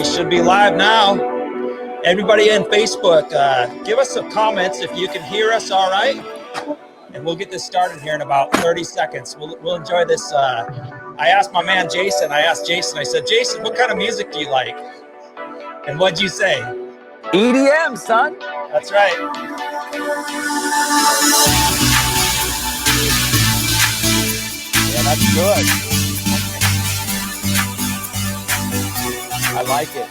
We should be live now. Everybody in Facebook, give us some comments if you can hear us all right. And we'll get this started here in about 30 seconds. We'll enjoy this. I asked my man Jason, I said, Jason, what kind of music do you like? And what'd you say? EDM, son. That's right. Yeah, that's good. I like it.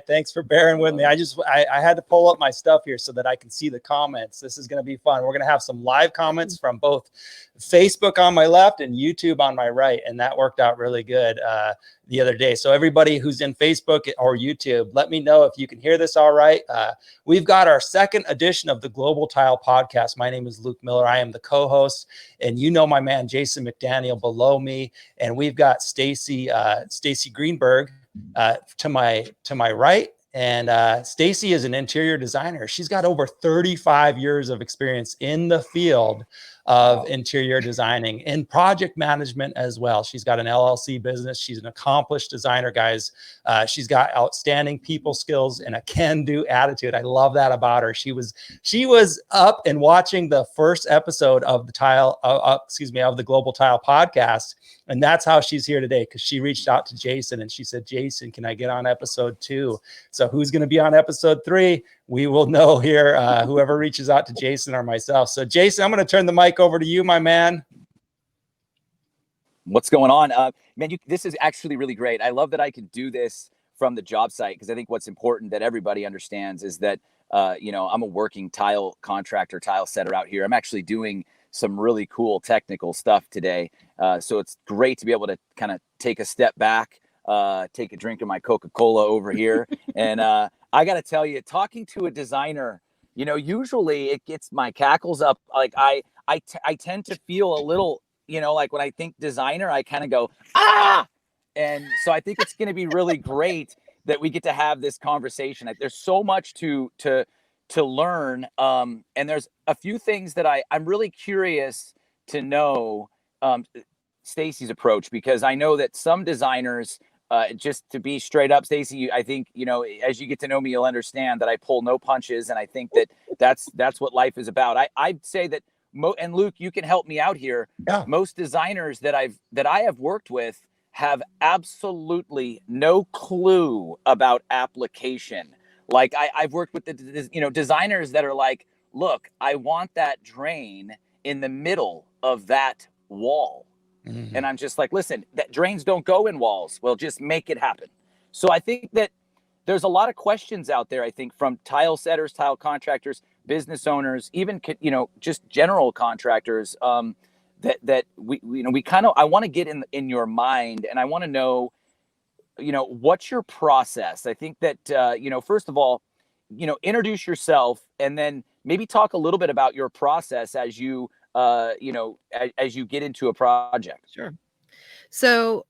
Thanks for bearing with me. I had to pull up my stuff here so that I can see the comments. This is going to be fun. We're going to have some live comments from both Facebook on my left and YouTube on my right. And that worked out really good the other day. So everybody who's in Facebook or YouTube, let me know if you can hear this all right. We've got our second edition of the Global Tile Podcast. My name is Luke Miller. I am the co-host. And you know my man, Jason McDaniel, below me. And we've got Staci Greenberg to my right, and Staci is an interior designer. She's got over 35 years of experience in the field of interior designing and project management as well. She's got an LLC business. She's an accomplished designer, guys. She's got outstanding people skills and a can-do attitude. I love that about her. She was up and watching the first episode of the Global Tile Podcast. And that's how she's here today, because she reached out to Jason and she said, Jason, can I get on episode 2? So who's going to be on episode 3? We will know here, whoever reaches out to Jason or myself. So Jason, I'm going to turn the mic over to you, my man. What's going on? Man, this is actually really great. I love that I can do this from the job site, because I think what's important that everybody understands is that, I'm a working tile contractor, tile setter out here. I'm actually doing some really cool technical stuff today. So it's great to be able to kind of take a step back, take a drink of my Coca-Cola over here. And I got to tell you, talking to a designer, usually it gets my cackles up. Like I tend to feel a little, like when I think designer, I kind of go, ah! And so I think it's going to be really great that we get to have this conversation. There's so much to learn. And there's a few things that I'm really curious to know Staci's approach, because I know that some designers, just to be straight up, Staci, I think, as you get to know me, you'll understand that I pull no punches. And I think that that's what life is about. I'd say that, and Luke, you can help me out here. Yeah. Most designers that I have worked with have absolutely no clue about application. Like I've worked with the designers that are like, look, I want that drain in the middle of that wall. Mm-hmm. And I'm just like, listen, that drains don't go in walls. Well, just make it happen. So I think that there's a lot of questions out there, I think, from tile setters, tile contractors, business owners, even, just general contractors, that we kind of, I want to get in your mind, and I want to know, what's your process? I think that, first of all, introduce yourself, and then maybe talk a little bit about your process as you, as you get into a project. Sure. So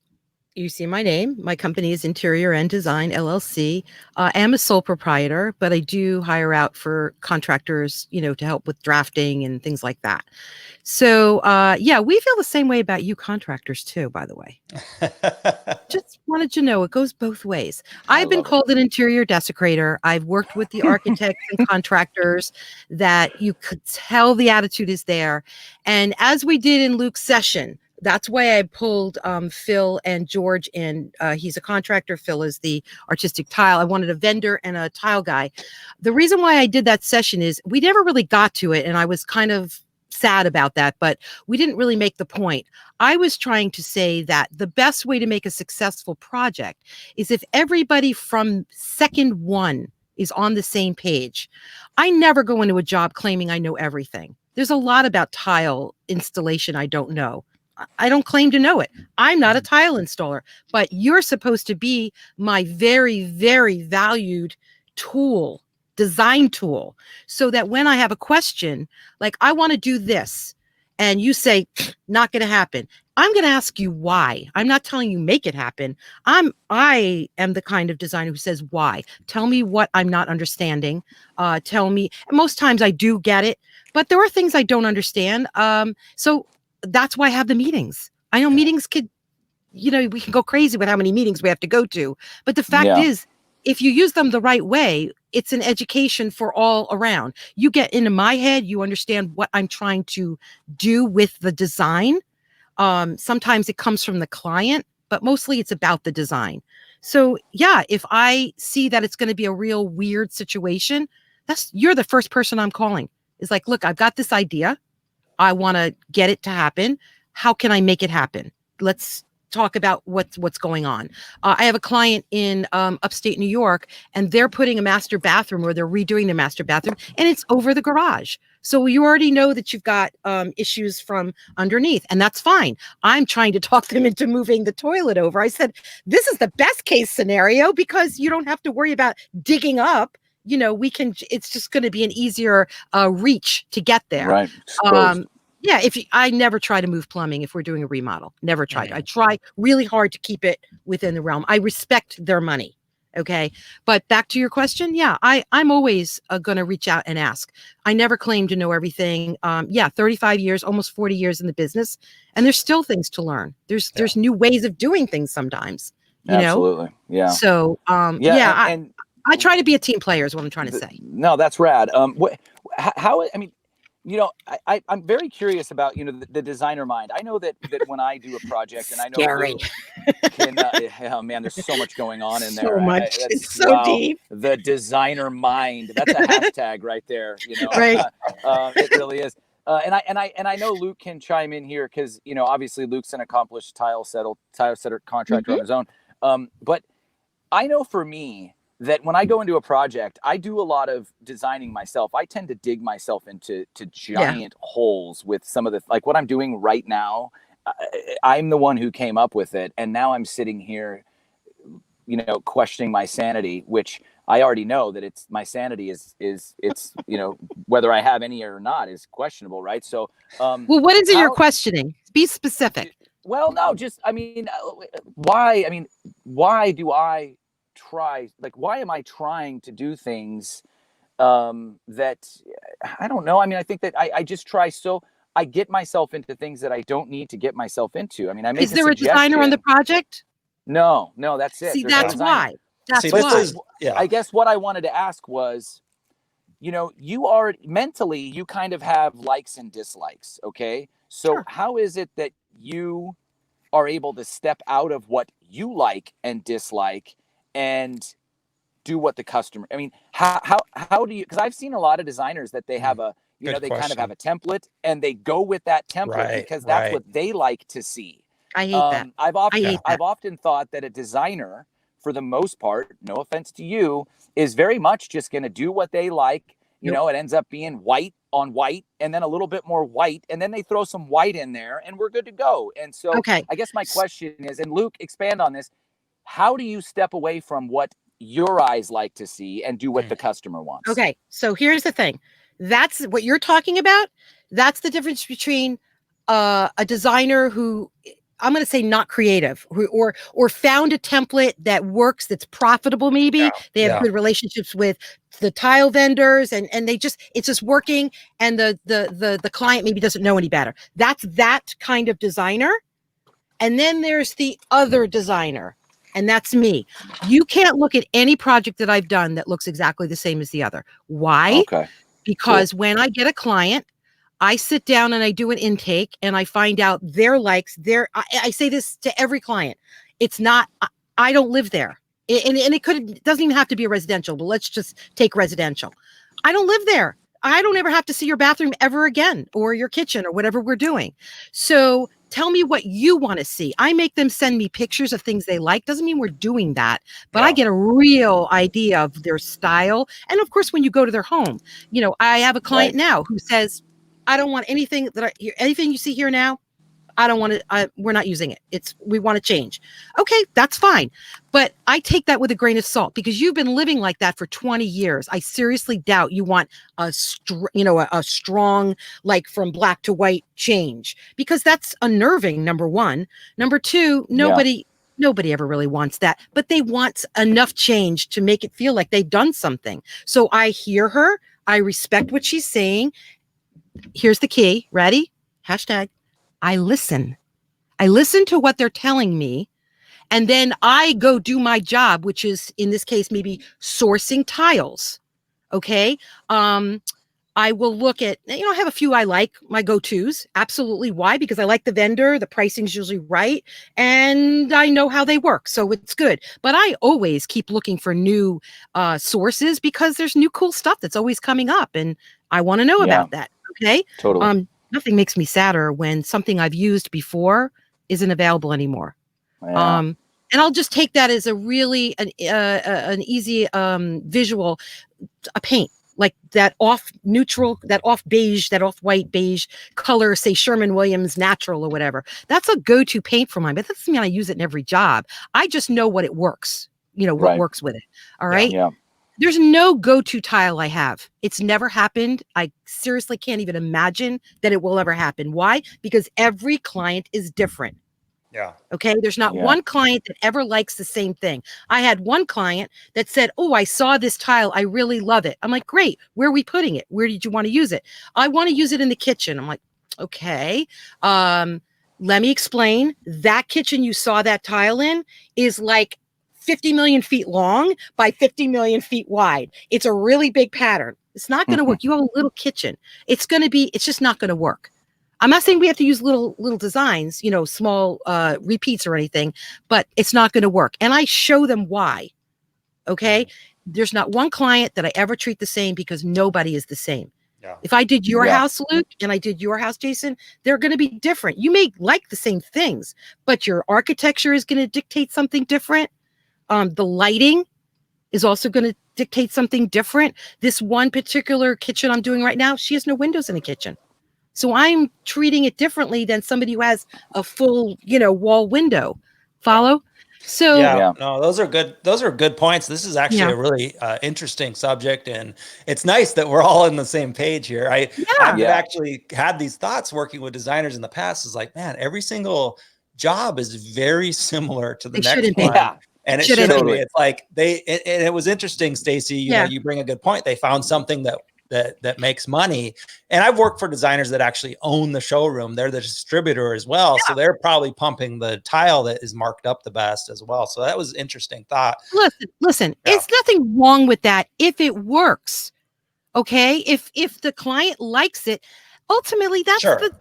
You see my name. My company is Interior and Design LLC. I am a sole proprietor, but I do hire out for contractors, to help with drafting and things like that. So, yeah, we feel the same way about you contractors too, by the way. Just wanted you to know it goes both ways. I've been called an interior desecrator. I've worked with the architects and contractors that you could tell the attitude is there. And as we did in Luke's session, that's why I pulled Phil and George in. He's a contractor. Phil is the artistic tile. I wanted a vendor and a tile guy. The reason why I did that session is we never really got to it. And I was kind of sad about that, but we didn't really make the point. I was trying to say that the best way to make a successful project is if everybody from second one is on the same page. I never go into a job claiming I know everything. There's a lot about tile installation I don't know. I don't claim to know it. I'm not a tile installer, but you're supposed to be my very, very valued tool, design tool, so that when I have a question, like I want to do this, and you say, not going to happen, I'm going to ask you why. I'm not telling you make it happen. I am the kind of designer who says why. Tell me what I'm not understanding. Tell me. Most times I do get it, but there are things I don't understand. So that's why I have the meetings. I know meetings could, we can go crazy with how many meetings we have to go to. But the fact is, if you use them the right way, it's an education for all around. You get into my head, you understand what I'm trying to do with the design. Sometimes it comes from the client, but mostly it's about the design. So yeah, if I see that it's going to be a real weird situation, you're the first person I'm calling. It's like, look, I've got this idea. I want to get it to happen. How can I make it happen? Let's talk about what's going on. I have a client in upstate New York, and they're putting a master bathroom, or they're redoing their master bathroom, and it's over the garage. So you already know that you've got issues from underneath, and that's fine. I'm trying to talk them into moving the toilet over. I said, this is the best case scenario because you don't have to worry about digging up. It's just going to be an easier reach to get there. Right. Yeah, I never try to move plumbing if we're doing a remodel. Never tried. I try really hard to keep it within the realm. I respect their money. Okay. But back to your question. Yeah, I'm always going to reach out and ask. I never claim to know everything. 35 years, almost 40 years in the business. And there's still things to learn. There's new ways of doing things sometimes. Absolutely. Yeah. So, I try to be a team player is what I'm trying to say. No, that's rad. I'm very curious about, the designer mind. I know that when I do a project, and I know Scary. oh man, there's so much going on in there. So much. It's so deep. The designer mind. That's a hashtag right there. Right. It really is. And I know Luke can chime in here because, obviously Luke's an accomplished tile setter contractor on his own. But I know for me, that when I go into a project, I do a lot of designing myself. I tend to dig myself into giant holes with some of the, like what I'm doing right now. I'm the one who came up with it. And now I'm sitting here, questioning my sanity, which I already know that my sanity is whether I have any or not is questionable. Right. So, well, what is it you're questioning? Be specific. Well, no, why do I try, why am I trying to do things that I don't know. I think that I just try, so I get myself into things that I don't need to get myself into. I make Is there a designer on the project? No, that's it. See, that's why. I guess what I wanted to ask was, you are mentally, you kind of have likes and dislikes. Okay. So how is it that you are able to step out of what you like and dislike and do what the customer, how do you, because I've seen a lot of designers that they have a, kind of have a template and they go with that template because that's what they like to see. I hate that. I've often thought that a designer, for the most part, no offense to you, is very much just going to do what they like. It ends up being white on white and then a little bit more white. And then they throw some white in there and we're good to go. And so I guess my question is, and Luke, expand on this. How do you step away from what your eyes like to see and do what the customer wants? Okay. So here's the thing. That's what you're talking about. That's the difference between a designer who I'm going to say not creative, or found a template that works, that's profitable. Maybe Yeah, they have yeah. good relationships with the tile vendors, and it's just working, and the client maybe doesn't know any better. That's that kind of designer. And then there's the other designer, and that's me. You can't look at any project that I've done that looks exactly the same as the other. Why? Okay. Because when I get a client, I sit down and I do an intake, and I find out their likes. I say this to every client. It's not, I don't live there. And it doesn't even have to be a residential, but let's just take residential. I don't live there. I don't ever have to see your bathroom ever again, or your kitchen, or whatever we're doing. So tell me what you want to see. I make them send me pictures of things they like. Doesn't mean we're doing that, but I get a real idea of their style. And of course, when you go to their home, I have a client now who says, I don't want anything anything you see here now. I don't want it. We're not using it. We want to change. Okay, that's fine. But I take that with a grain of salt, because you've been living like that for 20 years. I seriously doubt you want a strong, like from black to white change, because that's unnerving. Number one. Number two, nobody ever really wants that, but they want enough change to make it feel like they've done something. So I hear her. I respect what she's saying. Here's the key. Ready? Hashtag. I listen to what they're telling me, and then I go do my job, which is, in this case, maybe sourcing tiles. Okay. I will look at, I have a few I like, my go-tos. Absolutely. Why? Because I like the vendor, the pricing's usually right, and I know how they work. So it's good. But I always keep looking for new sources, because there's new cool stuff that's always coming up, and I want to know about that. Okay. Totally. Nothing makes me sadder when something I've used before isn't available anymore. Yeah. And I'll just take that as a really an easy visual, a paint, like that off neutral, that off beige, that off white beige color, say Sherman-Williams natural or whatever. That's a go-to paint for mine, but that doesn't mean I use it in every job. I just know what it works, what works with it. All right. Yeah. There's no go-to tile I have. It's never happened. I seriously can't even imagine that it will ever happen. Why? Because every client is different. Yeah. Okay. There's not one client that ever likes the same thing. I had one client that said, "Oh, I saw this tile. I really love it." I'm like, "Great. Where are we putting it? Where did you want to use it?" "I want to use it in the kitchen." I'm like, "Okay. Let me explain. That kitchen you saw that tile in is like 50 million feet long by 50 million feet wide. It's a really big pattern. It's not going to work. You have a little kitchen. It's just not going to work." I'm not saying we have to use little designs, small repeats or anything, but it's not going to work. And I show them why. Okay. There's not one client that I ever treat the same, because nobody is the same. Yeah. If I did your house, Luke, and I did your house, Jason, they're going to be different. You may like the same things, but your architecture is going to dictate something different. The lighting is also going to dictate something different. This one particular kitchen I'm doing right now, she has no windows in the kitchen. So I'm treating it differently than somebody who has a full, wall window. Follow? So no, those are good points. This is actually a really interesting subject, and it's nice that we're all on the same page here. I've actually had these thoughts working with designers in the past. Is like, man, every single job is very similar to the next one. Yeah. And it shouldn't be. It's like and it was interesting, Staci, you bring a good point. They found something that makes money. And I've worked for designers that actually own the showroom. They're the distributor as well. So they're probably pumping the tile that is marked up the best as well. So that was interesting thought. Listen, it's nothing wrong with that if it works. Okay. If the client likes it, ultimately that's the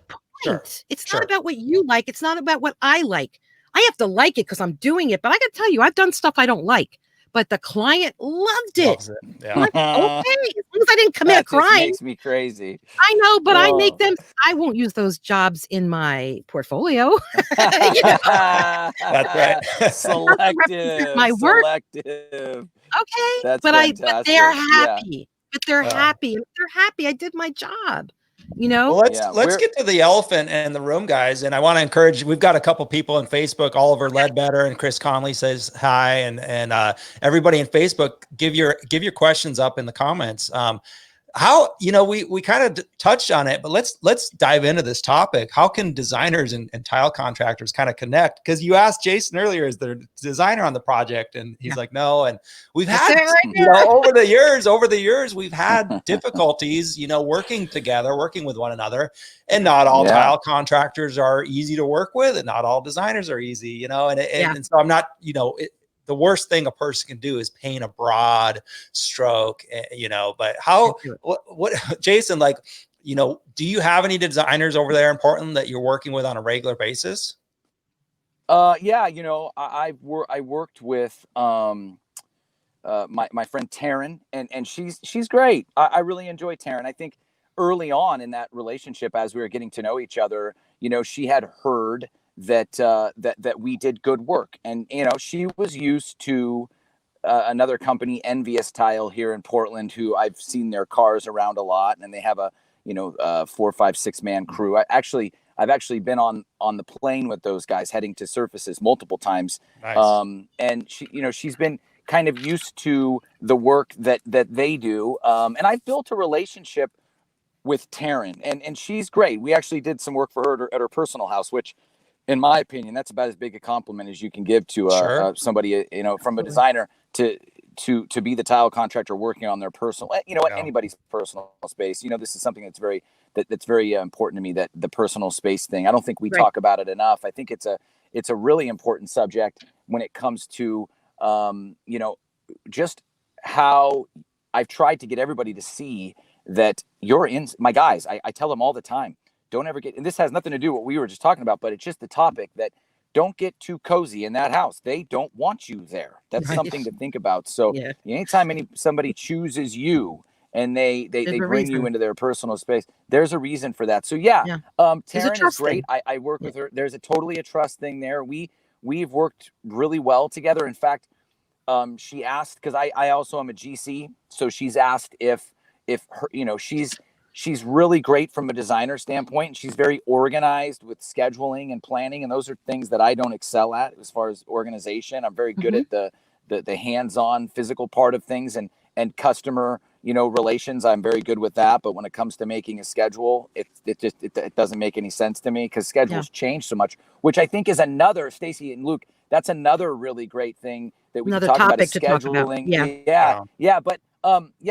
point. It's not about what you like. It's not about what I like. I have to like it because I'm doing it, but I got to tell you, I've done stuff I don't like, but the client loved it. Loves it. Yeah. Like, okay, as long as I didn't commit a crime. That makes me crazy. I know, but I make them. I won't use those jobs in my portfolio. That's right. Selective. My work. Selective. Okay, That's but fantastic. but they're happy. Yeah. But they're happy. And if they're happy, I did my job. Well, let's get to the elephant in the room, guys. And I want to encourage, we've got a couple people on Facebook, Oliver Ledbetter and Chris Conley says hi. And everybody in Facebook, give your questions up in the comments. how, we kind of touched on it, but let's dive into this topic. How can designers and tile contractors kind of connect? Because you asked Jason earlier, is there a designer on the project? And he's like, no. And we've had, over the years, we've had difficulties, working together, working with one another. And not all tile contractors are easy to work with, and not all designers are easy, and so I'm not, the worst thing a person can do is paint a broad stroke, but what Jason, do you have any designers over there in Portland that you're working with on a regular basis? Yeah, I worked with my friend Taryn, and she's great. I really enjoy Taryn. I think early on in that relationship, as we were getting to know each other, she had heard that we did good work, and she was used to another company, Envious Tile, here in Portland, who I've seen their cars around a lot, and they have a 4, 5, 6 man crew. I've actually been on the plane with those guys heading to surfaces multiple times. Nice. And she's been kind of used to the work that they do, and I've built a relationship with Taryn, and she's great. We actually did some work for her at her personal house, which, in my opinion, that's about as big a compliment as you can give to somebody, from a designer to be the tile contractor working on their personal, anybody's personal space. This is something that's very important to me, that the personal space thing. I don't think we talk about it enough. I think it's a really important subject when it comes to, just how I've tried to get everybody to see that you're in. My guys, I tell them all the time, don't ever get, and this has nothing to do with what we were just talking about, but it's just the topic that don't get too cozy in that house. They don't want you there. That's something to think about. So anytime somebody chooses you and they bring you into their personal space, there's a reason for that. So Taryn is great. I work with her. There's totally a trust thing there. We've worked really well together. In fact, she asked, because I also am a GC, so she's asked if her, she's really great from a designer standpoint. She's very organized with scheduling and planning, and those are things that I don't excel at as far as organization. I'm very good at the hands-on physical part of things, and customer relations. I'm very good with that, but when it comes to making a schedule, it doesn't make any sense to me, because schedules change so much, which I think is another, Staci and Luke, that's another really great thing that we can talk about, is scheduling.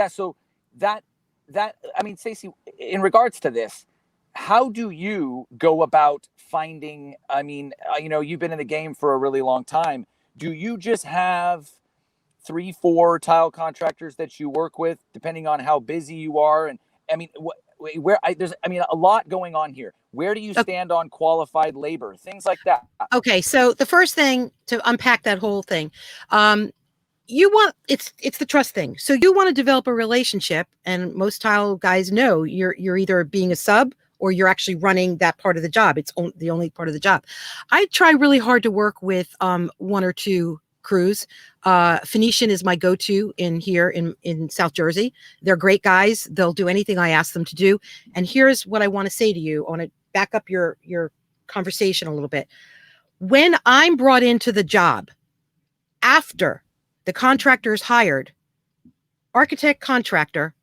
So that, I mean, Staci, in regards to this, how do you go about finding, you've been in the game for a really long time. Do you just have 3, 4 tile contractors that you work with, depending on how busy you are? And there's a lot going on here. Where do you stand on qualified labor, things like that? Okay. So the first thing to unpack that whole thing, it's the trust thing. So you want to develop a relationship, and most tile guys know you're either being a sub or you're actually running that part of the job. It's the only part of the job. I try really hard to work with 1 or 2 crews. Phoenician is my go-to here in South Jersey. They're great guys. They'll do anything I ask them to do. And here's what I want to say to you. I want to back up your conversation a little bit. When I'm brought into the job, after the contractor is hired, architect, contractor,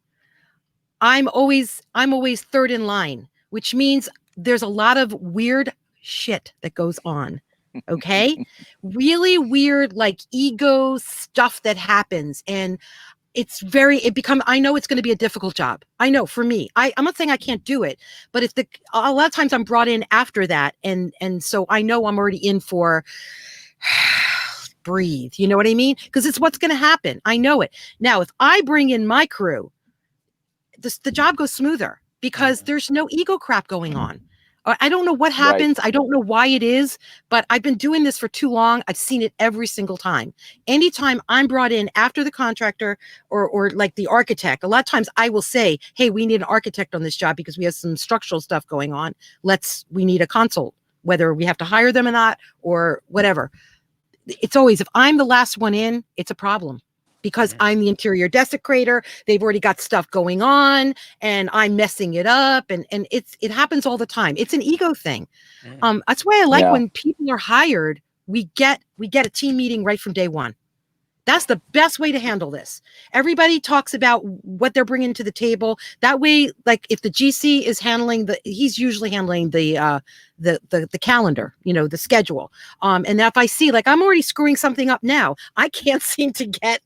I'm always third in line, which means there's a lot of weird shit that goes on. Okay. Really weird, like ego stuff that happens. And I know it's going to be a difficult job. I know for me, I'm not saying I can't do it, but a lot of times I'm brought in after that. And so I know I'm already in for breathe. You know what I mean? Because it's what's going to happen. I know it. Now, if I bring in my crew, the job goes smoother because there's no ego crap going on. I don't know what happens. Right. I don't know why it is, but I've been doing this for too long. I've seen it every single time. Anytime I'm brought in after the contractor or like the architect, a lot of times I will say, hey, we need an architect on this job because we have some structural stuff going on. We need a consult, whether we have to hire them or not, or whatever. It's always, if I'm the last one in, it's a problem. Because I'm the interior desecrator, they've already got stuff going on, and I'm messing it up, and it happens all the time. It's an ego thing. That's why I like when people are hired, we get a team meeting right from day one. That's the best way to handle this. Everybody talks about what they're bringing to the table. That way, like if the GC is handling he's usually handling the calendar, the schedule. And if I see, like, I'm already screwing something up now, I can't seem to get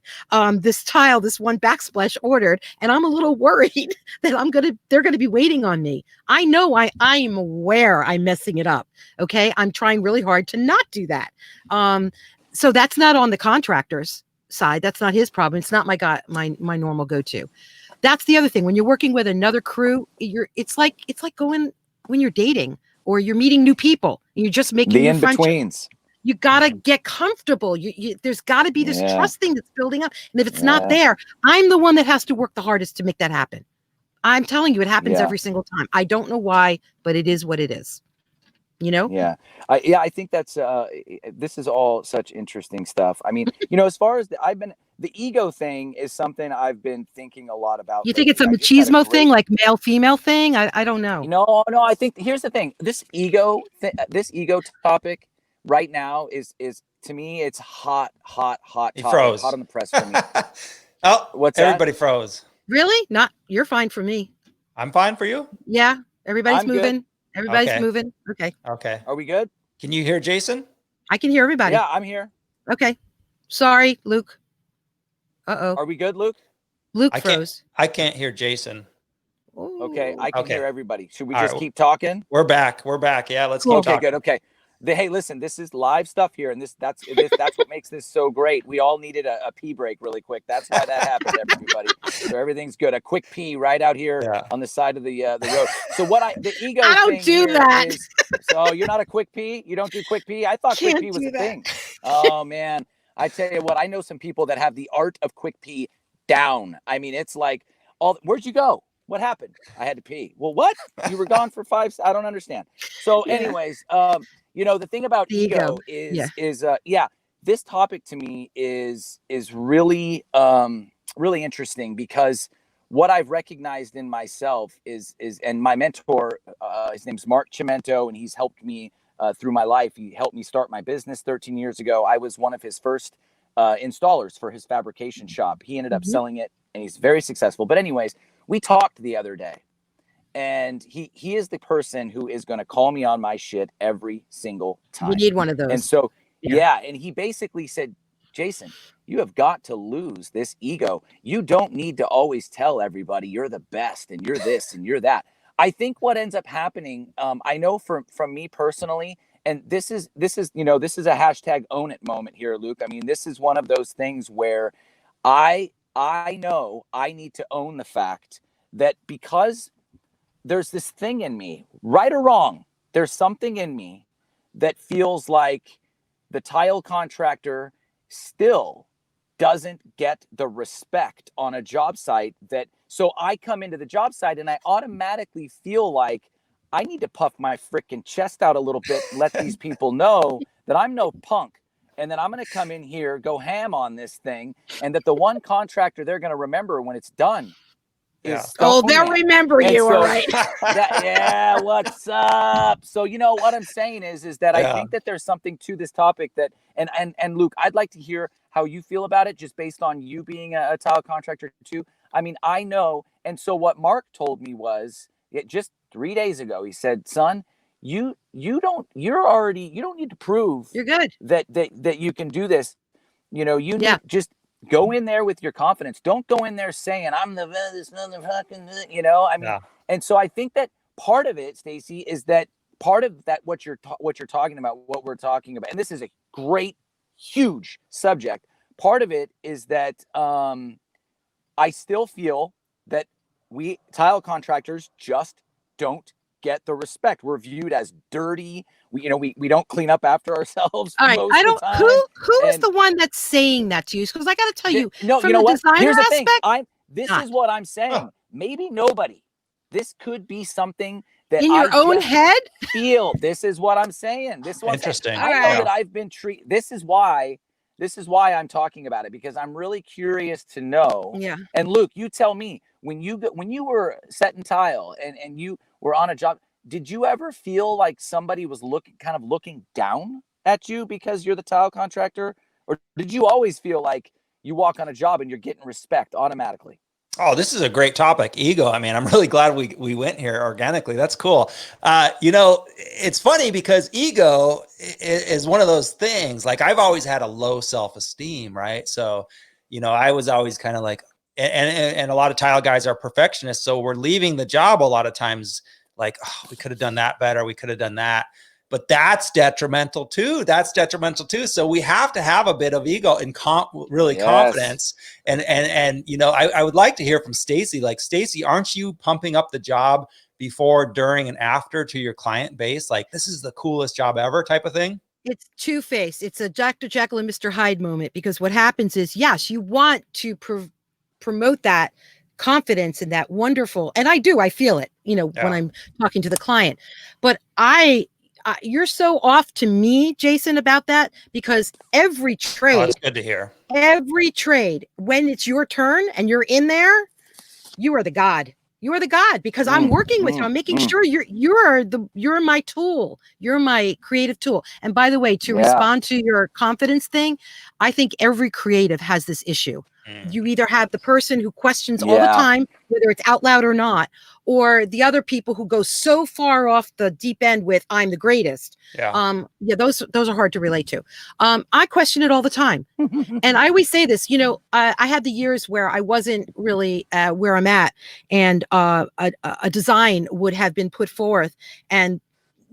this tile, this one backsplash ordered, and I'm a little worried that they're gonna be waiting on me. I know I'm aware I'm messing it up. Okay, I'm trying really hard to not do that. So that's not on the contractor's side. That's not his problem. It's not my normal go-to. That's the other thing. When you're working with another crew, it's like going when you're dating or you're meeting new people and you're just making The new friendships. in-betweens. You gotta get comfortable. There's got to be this trusting that's building up. And if it's not there, I'm the one that has to work the hardest to make that happen. I'm telling you, it happens every single time. I don't know why, but it is what it is. Yeah. I think that's this is all such interesting stuff. I mean, as far as the ego thing is something I've been thinking a lot about. You think it's a machismo thing, like male female thing? I don't know. No, I think here's the thing. This ego topic right now is to me, it's hot He froze. hot on the press for me. Oh, what's everybody that? froze. Really? You're fine for me. I'm fine for you. Yeah. Everybody's I'm moving. good. Everybody's Okay. moving. Okay. Okay. Are we good? Can you hear Jason? I can hear everybody. Yeah, I'm here. Okay. Sorry, Luke. Uh-oh. Are we good, Luke? Luke I froze. can't hear Jason. Okay, I can Okay. hear everybody. Should we All just right. keep talking? We're back. Yeah, let's keep Okay, talking. good. Okay. Hey, listen, this is live stuff here, and that's what makes this so great. We all needed a pee break really quick. That's why that happened, everybody. So everything's good. A quick pee right out here on the side of the road. So the ego I don't thing do here that. is, so you're not a quick pee? You don't do quick pee? I thought quick Can't pee was do a that. thing. Oh man, I tell you what, I know some people that have the art of quick pee down. I mean, it's like, where'd you go? What happened? I had to pee. Well, what? You were gone for 5. I don't understand. So, Yeah. anyways, the thing about The ego ego. is this topic to me is really really interesting, because what I've recognized in myself is and my mentor, his name's Mark Chimento, and he's helped me through my life. He helped me start my business 13 years ago. I was one of his first installers for his fabrication shop. He ended up selling it, and he's very successful. But anyways, we talked the other day, and he is the person who is going to call me on my shit every single time. We need one of those. And so, and he basically said, Jason, you have got to lose this ego. You don't need to always tell everybody you're the best and you're this and you're that. I think what ends up happening, I know from me personally, and this is a hashtag own it moment here, Luke. I mean, this is one of those things where I know I need to own the fact that, because there's this thing in me, right or wrong, there's something in me that feels like the tile contractor still doesn't get the respect on a job site so I come into the job site and I automatically feel like I need to puff my freaking chest out a little bit, let these people know that I'm no punk. And then I'm going to come in here, go ham on this thing, and that the one contractor they're going to remember when it's done is they'll remember you, all right. What's up? So what I'm saying is that I think that there's something to this topic that, and Luke, I'd like to hear how you feel about it, just based on you being a tile contractor too. I mean, I know, and so what Mark told me was, just 3 days ago, he said, son, you don't need to prove you're good, that you can do this. You need just go in there with your confidence. Don't go in there saying I'm the this motherfucking, I mean, and so I think that part of it, Staci, is that part of that what you're talking about, what we're talking about, and this is a great, huge subject. Part of it is that I still feel that we tile contractors just don't get the respect. We're viewed as dirty. We don't clean up after ourselves. All right, most of the time. Who is the one that's saying that to you? Because I got to tell you, no, from you know the what? designer Here's the aspect, thing. This is what I'm saying. Maybe nobody. This could be something that in your own head. Feel. This is what I'm saying. This is what interesting. I know that I've been treated. This is why I'm talking about it, because I'm really curious to know. Yeah. And Luke, you tell me, when you were setting tile and you were on a job, did you ever feel like somebody was looking down at you because you're the tile contractor, or did you always feel like you walk on a job and you're getting respect automatically. Oh, this is a great topic. Ego. I mean, I'm really glad we went here organically. That's cool. It's funny because ego is one of those things. Like, I've always had a low self-esteem, right? So, I was always kind of like, and a lot of tile guys are perfectionists. So we're leaving the job a lot of times like, oh, we could have done that better. We could have done that. But that's detrimental too. So we have to have a bit of ego and confidence. And I would like to hear from Staci. Like, Staci, aren't you pumping up the job before, during, and after to your client base? Like, this is the coolest job ever type of thing? It's two-faced. It's a Dr. Jekyll and Mr. Hyde moment, because what happens is, yes, you want to promote that confidence and that wonderful, and I feel it, when I'm talking to the client, but you're so off to me, Jason, about that, because every trade, that's good to hear. Every trade, when it's your turn and you're in there, you are the god. You are the god, because I'm working with you. I'm making sure you're my tool. You're my creative tool. And by the way, to respond to your confidence thing, I think every creative has this issue. You either have the person who questions all the time, whether it's out loud or not, or the other people who go so far off the deep end with "I'm the greatest." Those are hard to relate to. I question it all the time, and I always say this. I had the years where I wasn't really where I'm at, and a design would have been put forth, and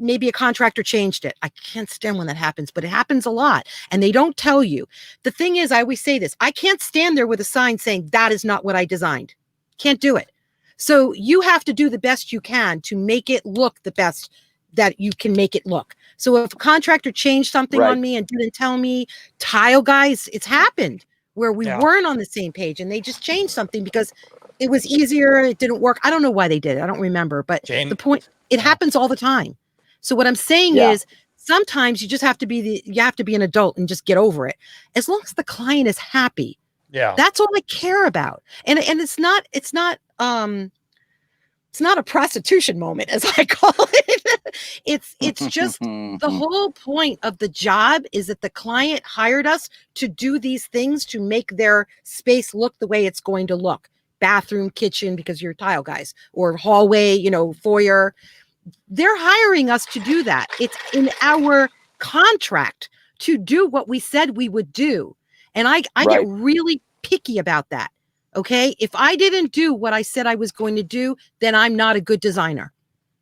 maybe a contractor changed it. I can't stand when that happens, but it happens a lot, and they don't tell you. The thing is, I always say this: I can't stand there with a sign saying that is not what I designed. Can't do it. So you have to do the best you can to make it look the best that you can make it look. So if a contractor changed something on me and didn't tell me, tile guys, it's happened where we weren't on the same page, and they just changed something because it was easier. It didn't work. I don't know why they did it. I don't remember, but the point, it happens all the time. So what I'm saying is, sometimes you just have to be an adult and just get over it. As long as the client is happy. Yeah. That's all I care about. And it's not a prostitution moment, as I call it. It's just the whole point of the job is that the client hired us to do these things to make their space look the way it's going to look. Bathroom, kitchen, because you're tile guys, or hallway, foyer. They're hiring us to do that. It's in our contract to do what we said we would do. And I get really picky about that. Okay. If I didn't do what I said I was going to do, then I'm not a good designer,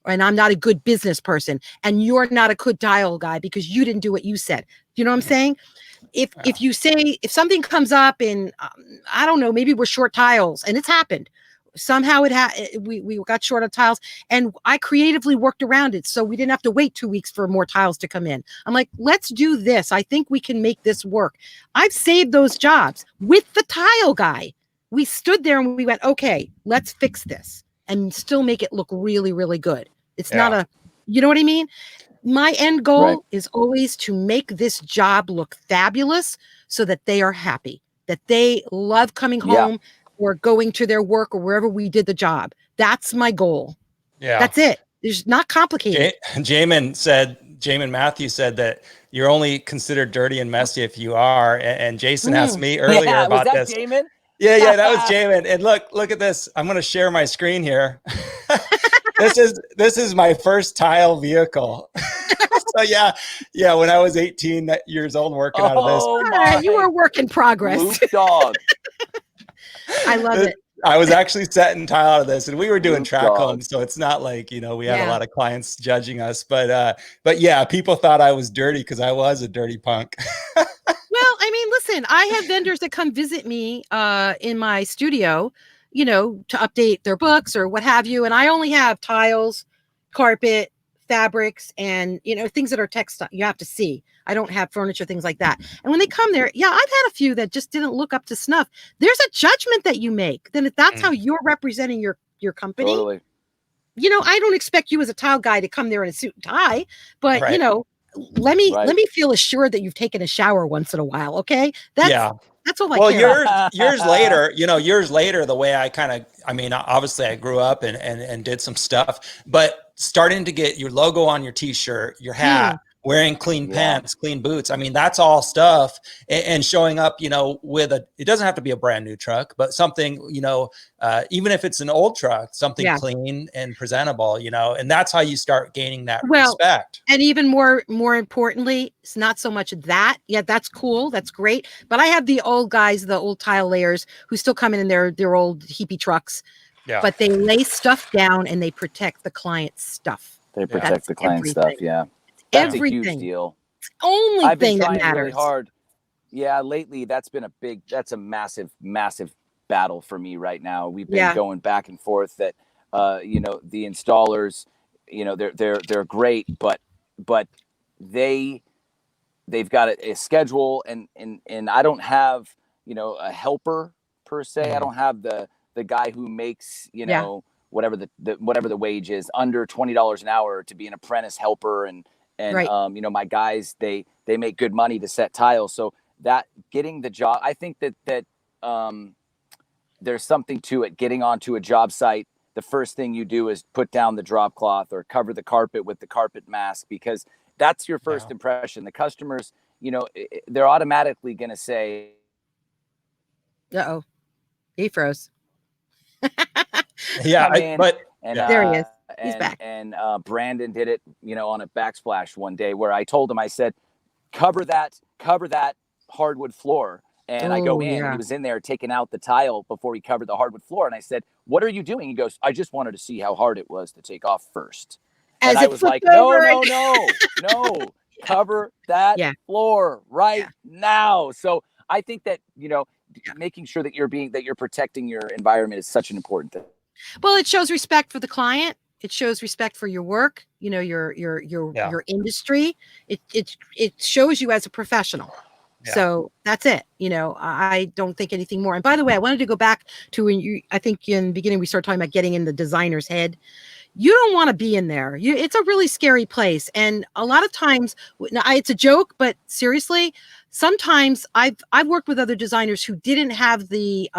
and I'm not a good business person. And you're not a good tile guy because you didn't do what you said. You know what I'm saying? If if something comes up and I don't know, maybe we're short tiles, and it's happened. Somehow we got short of tiles, and I creatively worked around it. So we didn't have to wait 2 weeks for more tiles to come in. I'm like, let's do this. I think we can make this work. I've saved those jobs with the tile guy. We stood there and we went, okay, let's fix this and still make it look really, really good. It's not you know what I mean? My end goal is always to make this job look fabulous so that they are happy, that they love coming home or going to their work or wherever we did the job. That's my goal. Yeah. That's it. It's not complicated. Jamin Matthew said that you're only considered dirty and messy if you are. And Jason asked me earlier about this. Jamin? Yeah, that was Jamin. And look at this. I'm going to share my screen here. This is my first tile vehicle. So yeah. When I was 18 years old, working out of this. You were a work in progress. Luke dog. I love it. I was actually setting tile out of this, and we were doing track homes, so it's not like we had a lot of clients judging us. But yeah, people thought I was dirty because I was a dirty punk. Well, I mean, listen, I have vendors that come visit me in my studio, to update their books or what have you, and I only have tiles, carpet, fabrics, and things that are textile. You have to see. I don't have furniture, things like that. And when they come there, I've had a few that just didn't look up to snuff. There's a judgment that you make. Then if that's how you're representing your company, totally. I don't expect you as a tile guy to come there in a suit and tie, but let me feel assured that you've taken a shower once in a while. Okay. That's all I care about. years later, the way obviously I grew up and did some stuff, but starting to get your logo on your t-shirt, your hat, wearing clean Yeah. pants, clean boots. I mean, that's all stuff. And showing up, you know, with it doesn't have to be a brand new truck, but something, you know, even if it's an old truck, something clean and presentable, you know, and that's how you start gaining that respect. And even more importantly, it's not so much that. Yeah, that's cool. That's great. But I have the old guys, the old tile layers who still come in their old heapy trucks. Yeah. But they lay stuff down and they protect the client's stuff. They protect the client's stuff. Yeah. That's a huge deal. It's the only I've been thing trying that matters. really hard. Yeah, lately that's a massive battle for me right now. We've been going back and forth that you know, the installers, you know, they're great, but they've got a schedule and I don't have, you know, a helper per se. I don't have the guy who makes, you know, whatever the wage is under $20 an hour to be an apprentice helper and you know, my guys, they make good money to set tiles. So that getting the job, I think that there's something to it. Getting onto a job site, the first thing you do is put down the drop cloth or cover the carpet with the carpet mask, because that's your first impression. The customers, you know, they're automatically going to say, uh-oh, he froze. Yeah, there he is. He's back. And Brandon did it, you know, on a backsplash one day where I told him, I said, cover that hardwood floor. And I go in, and he was in there taking out the tile before he covered the hardwood floor. And I said, what are you doing? He goes, I just wanted to see how hard it was to take off first. And I was like, no, cover that floor now. So I think that, you know, making sure that you're protecting your environment is such an important thing. Well, it shows respect for the client. It shows respect for your work, you know, your industry. It shows you as a professional. Yeah. So that's it. You know, I don't think anything more. And by the way, I wanted to go back to when I think in the beginning we started talking about getting in the designer's head. You don't want to be in there. It's a really scary place. And a lot of times, it's a joke, but seriously, sometimes I've worked with other designers who didn't have the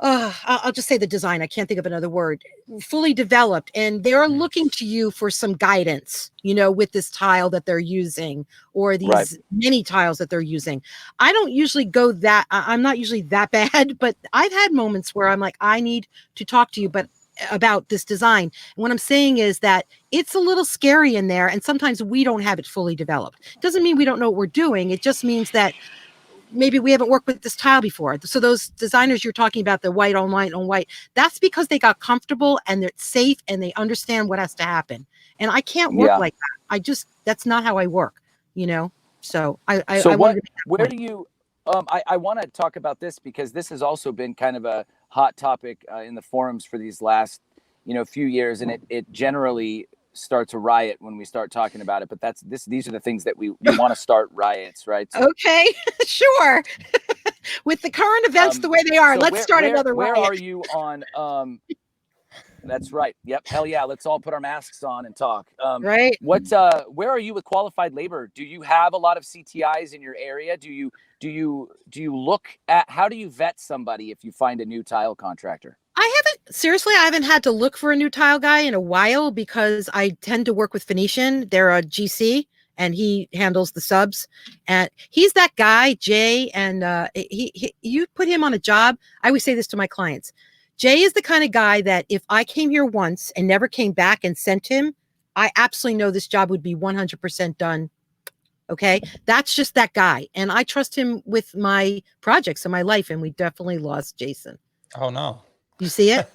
I'll just say the design. I can't think of another word. Fully developed, and they're looking to you for some guidance, you know, with this tile that they're using or these many tiles that they're using. I don't usually go that. I'm not usually that bad, but I've had moments where I'm like, I need to talk to you, but about this design. And what I'm saying is that it's a little scary in there, and sometimes we don't have it fully developed. It doesn't mean we don't know what we're doing. It just means that maybe we haven't worked with this tile before. So those designers you're talking about, the white on white, that's because they got comfortable and they're safe and they understand what has to happen. And I can't work like that. That's not how I work, you know? So I where do you, I want to talk about this because this has also been kind of a hot topic in the forums for these last, you know, few years. And it generally starts a riot when we start talking about it, but these are the things that we want to start riots, right? So, okay, sure. With the current events the way they are, let's start another riot. Where are you on that's right. Yep. Hell yeah. Let's all put our masks on and talk. Right. Where are you with qualified labor? Do you have a lot of CTIs in your area? Do you look at, how do you vet somebody if you find a new tile contractor? I haven't had to look for a new tile guy in a while because I tend to work with Phoenician. They're a GC and he handles the subs, and he's that guy, Jay. And you put him on a job. I always say this to my clients. Jay is the kind of guy that if I came here once and never came back and sent him, I absolutely know this job would be 100% done. Okay. That's just that guy. And I trust him with my projects in my life. And we definitely lost Jason. Oh no. You see it?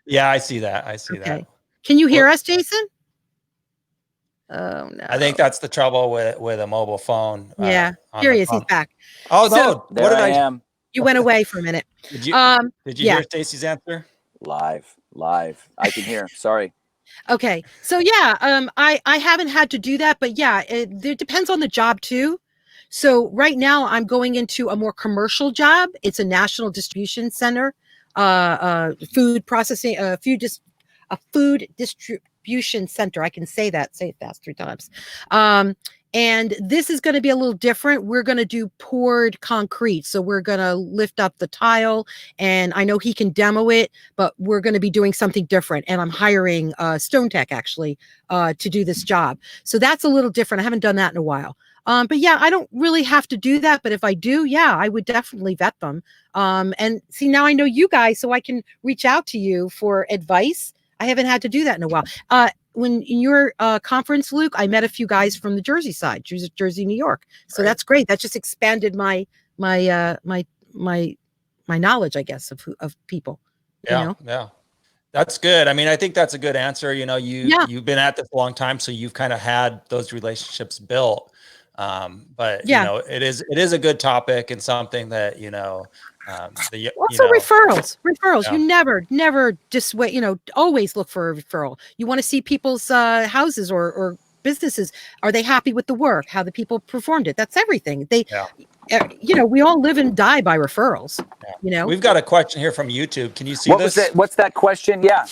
Yeah, I see that. I see that. Can you hear us, Jason? Oh no. I think that's the trouble with a mobile phone. Yeah. Here he is. He's back. Oh no. What did I am? You went away for a minute. Did you hear Staci's answer? Live. I can hear. Sorry. Okay. So yeah, I haven't had to do that, but yeah, it depends on the job too. So right now I'm going into a more commercial job. It's a national distribution center. Food processing, a food distribution center. I can say it fast 3 times. And this is going to be a little different. We're going to do poured concrete. So we're going to lift up the tile, and I know he can demo it, but we're going to be doing something different. And I'm hiring Stone Tech actually to do this job. So that's a little different. I haven't done that in a while. But yeah, I don't really have to do that. But if I do, yeah, I would definitely vet them. And see, now I know you guys, so I can reach out to you for advice. I haven't had to do that in a while. When in your conference, Luke, I met a few guys from the Jersey side, Jersey, New York. So that's great. That just expanded my knowledge, I guess, of people. Yeah. That's good. I mean, I think that's a good answer. You know, you've been at this a long time, so you've kind of had those relationships built. But you know, it is a good topic and something that, also referrals. Yeah. You never just wait, always look for a referral. You want to see people's houses or businesses. Are they happy with the work? How the people performed it? That's everything. We all live and die by referrals. We've got a question here from YouTube. Can you see this? What's that question? Yeah.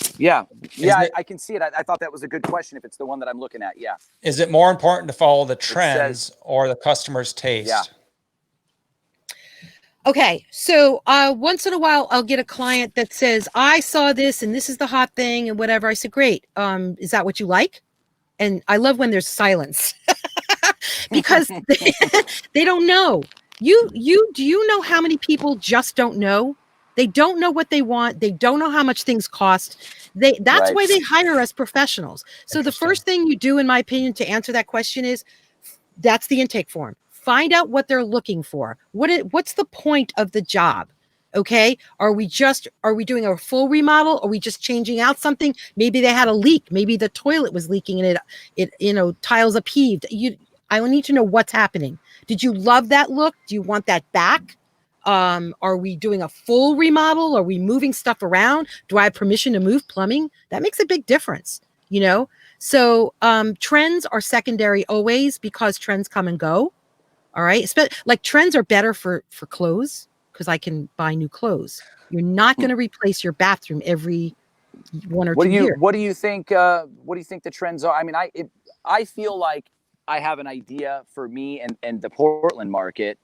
I can see it. I thought that was a good question. If it's the one that I'm looking at, yeah. Is it more important to follow the trends or the customer's taste? Yeah. Okay, so once in a while, I'll get a client that says, I saw this and this is the hot thing and whatever. I said, great. Is that what you like? And I love when there's silence because they don't know. Do you know how many people just don't know? They don't know what they want. They don't know how much things cost. That's why they hire us professionals. So the first thing you do, in my opinion, to answer that question is that's the intake form. Find out what they're looking for. What's the point of the job? Okay. Are we doing a full remodel? Are we just changing out something? Maybe they had a leak. Maybe the toilet was leaking and it tiles upheaved. I need to know what's happening. Did you love that look? Do you want that back? Are we doing a full remodel? Are we moving stuff around? Do I have permission to move plumbing? That makes a big difference, So trends are secondary always because trends come and go. All right. Like trends are better for clothes because I can buy new clothes. You're not going to replace your bathroom every 1 or 2 years. What do you think the trends are? I mean, I feel like I have an idea for me and the Portland market,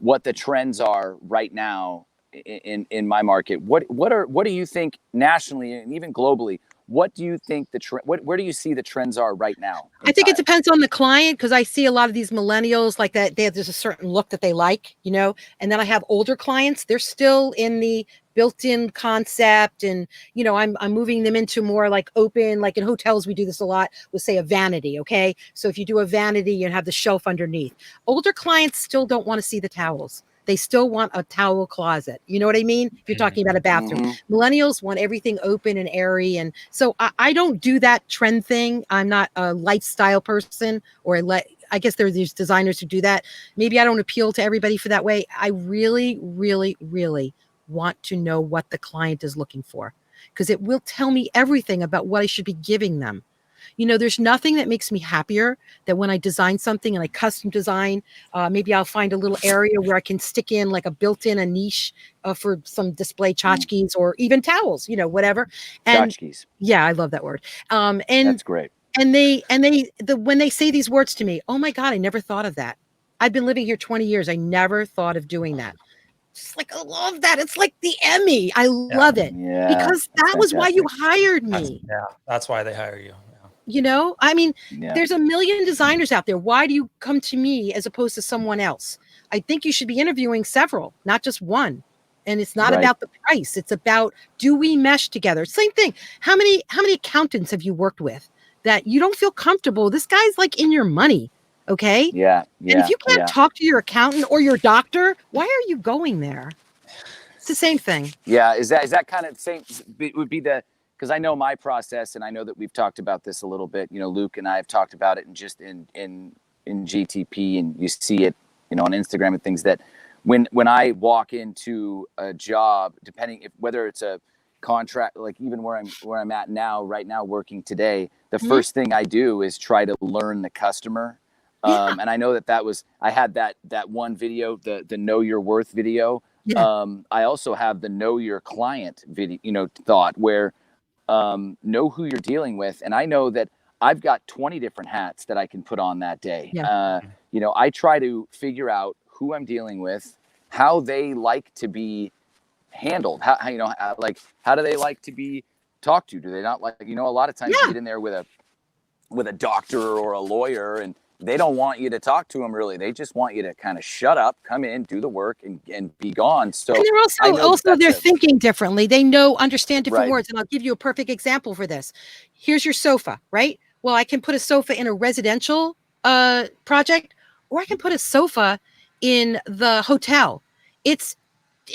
what the trends are right now in my market. What do you think nationally and even globally? What do you think where do you see the trends are right now? I think it depends on the client because I see a lot of these millennials like that. There's a certain look that they like, and then I have older clients. They're still in the built-in concept, and I'm moving them into more like open. Like in hotels, we do this a lot with, say, a vanity. Okay, so if you do a vanity, you have the shelf underneath. Older clients still don't want to see the towels. They still want a towel closet. You know what I mean? If you're talking about a bathroom. Mm-hmm. Millennials want everything open and airy. And so I don't do that trend thing. I'm not a lifestyle person I guess there are these designers who do that. Maybe I don't appeal to everybody for that way. I really, really, really want to know what the client is looking for because it will tell me everything about what I should be giving them. There's nothing that makes me happier than when I design something and I custom design. Maybe I'll find a little area where I can stick in like a niche for some display tchotchkes or even towels, whatever. And tchotchkes. Yeah, I love that word. And that's great. And when they say these words to me, oh my God, I never thought of that. I've been living here 20 years. I never thought of doing that. Just like, I love that. It's like the Emmy. I love it because that was why you hired me. That's why they hire you. I mean, there's a million designers out there. Why do you come to me as opposed to someone else? I think you should be interviewing several, not just one. And it's not about the price. It's about, do we mesh together? Same thing. How many accountants have you worked with that you don't feel comfortable? This guy's like in your money. Okay. Yeah. And if you can't talk to your accountant or your doctor, why are you going there? It's the same thing. Yeah. Is that kind of the same? It would be because I know my process, and I know that we've talked about this a little bit. Luke and I have talked about it, and just in GTP, and you see it, on Instagram and things, that when I walk into a job, depending whether it's a contract, like even where I'm at now, right now, working today, the first thing I do is try to learn the customer. And I know I had that one video, the Know Your Worth video. Yeah. I also have the Know Your Client video, thought where. Know who you're dealing with. And I know that I've got 20 different hats that I can put on that day. Yeah. You know, I try to figure out who I'm dealing with, how they like to be handled, how you know, how do they like to be talked to? Do they not like, you know, a lot of times you get in there with a doctor or a lawyer, and they don't want you to talk to them really. They just want you to kind of shut up, come in, do the work, and be gone. So and they're also they're thinking differently. They understand different Right. words. And I'll give you a perfect example for this. Here's your sofa, right? Well, I can put a sofa in a residential project, or I can put a sofa in the hotel. It's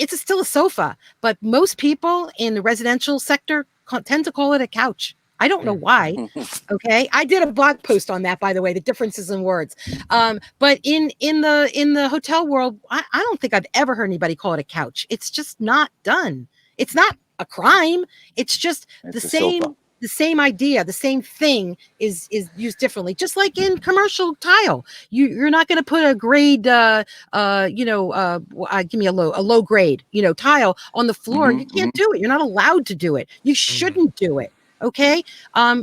still a sofa, but most people in the residential sector tend to call it a couch. I don't know why. Okay. I did a blog post on that, by the way, the differences in words. But in the hotel world, I don't think I've ever heard anybody call it a couch. It's just not done. It's not a crime. It's just the same idea, the same thing is used differently. Just like in commercial tile, you're not going to put a grade, give me a low grade, tile on the floor. You can't do it. You're not allowed to do it. You shouldn't do it. Okay.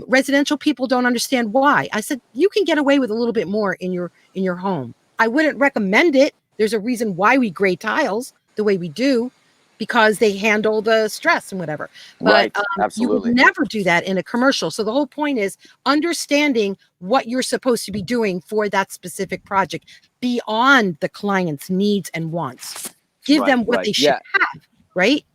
Residential people don't understand why. I said, you can get away with a little bit more in your home. I wouldn't recommend it. There's a reason why we grade tiles the way we do, because they handle the stress and whatever. But right. Absolutely. You would never do that in a commercial. So the whole point is understanding what you're supposed to be doing for that specific project beyond the client's needs and wants. Give them what they should have. Right.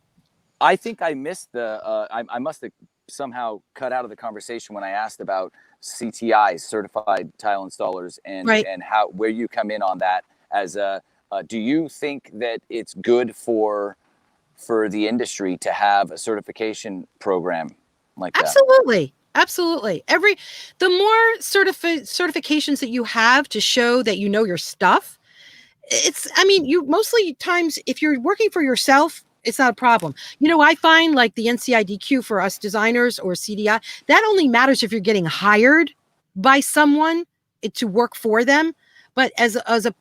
I think I missed I must have somehow cut out of the conversation when I asked about CTIs, certified tile installers, and where you come in on that as do you think that it's good for the industry to have a certification program like that? Absolutely. The more certifications that you have to show that you know your stuff, you mostly times, if you're working for yourself, it's not a problem. I find like the NCIDQ for us designers or CDI, that only matters if you're getting hired by someone to work for them. But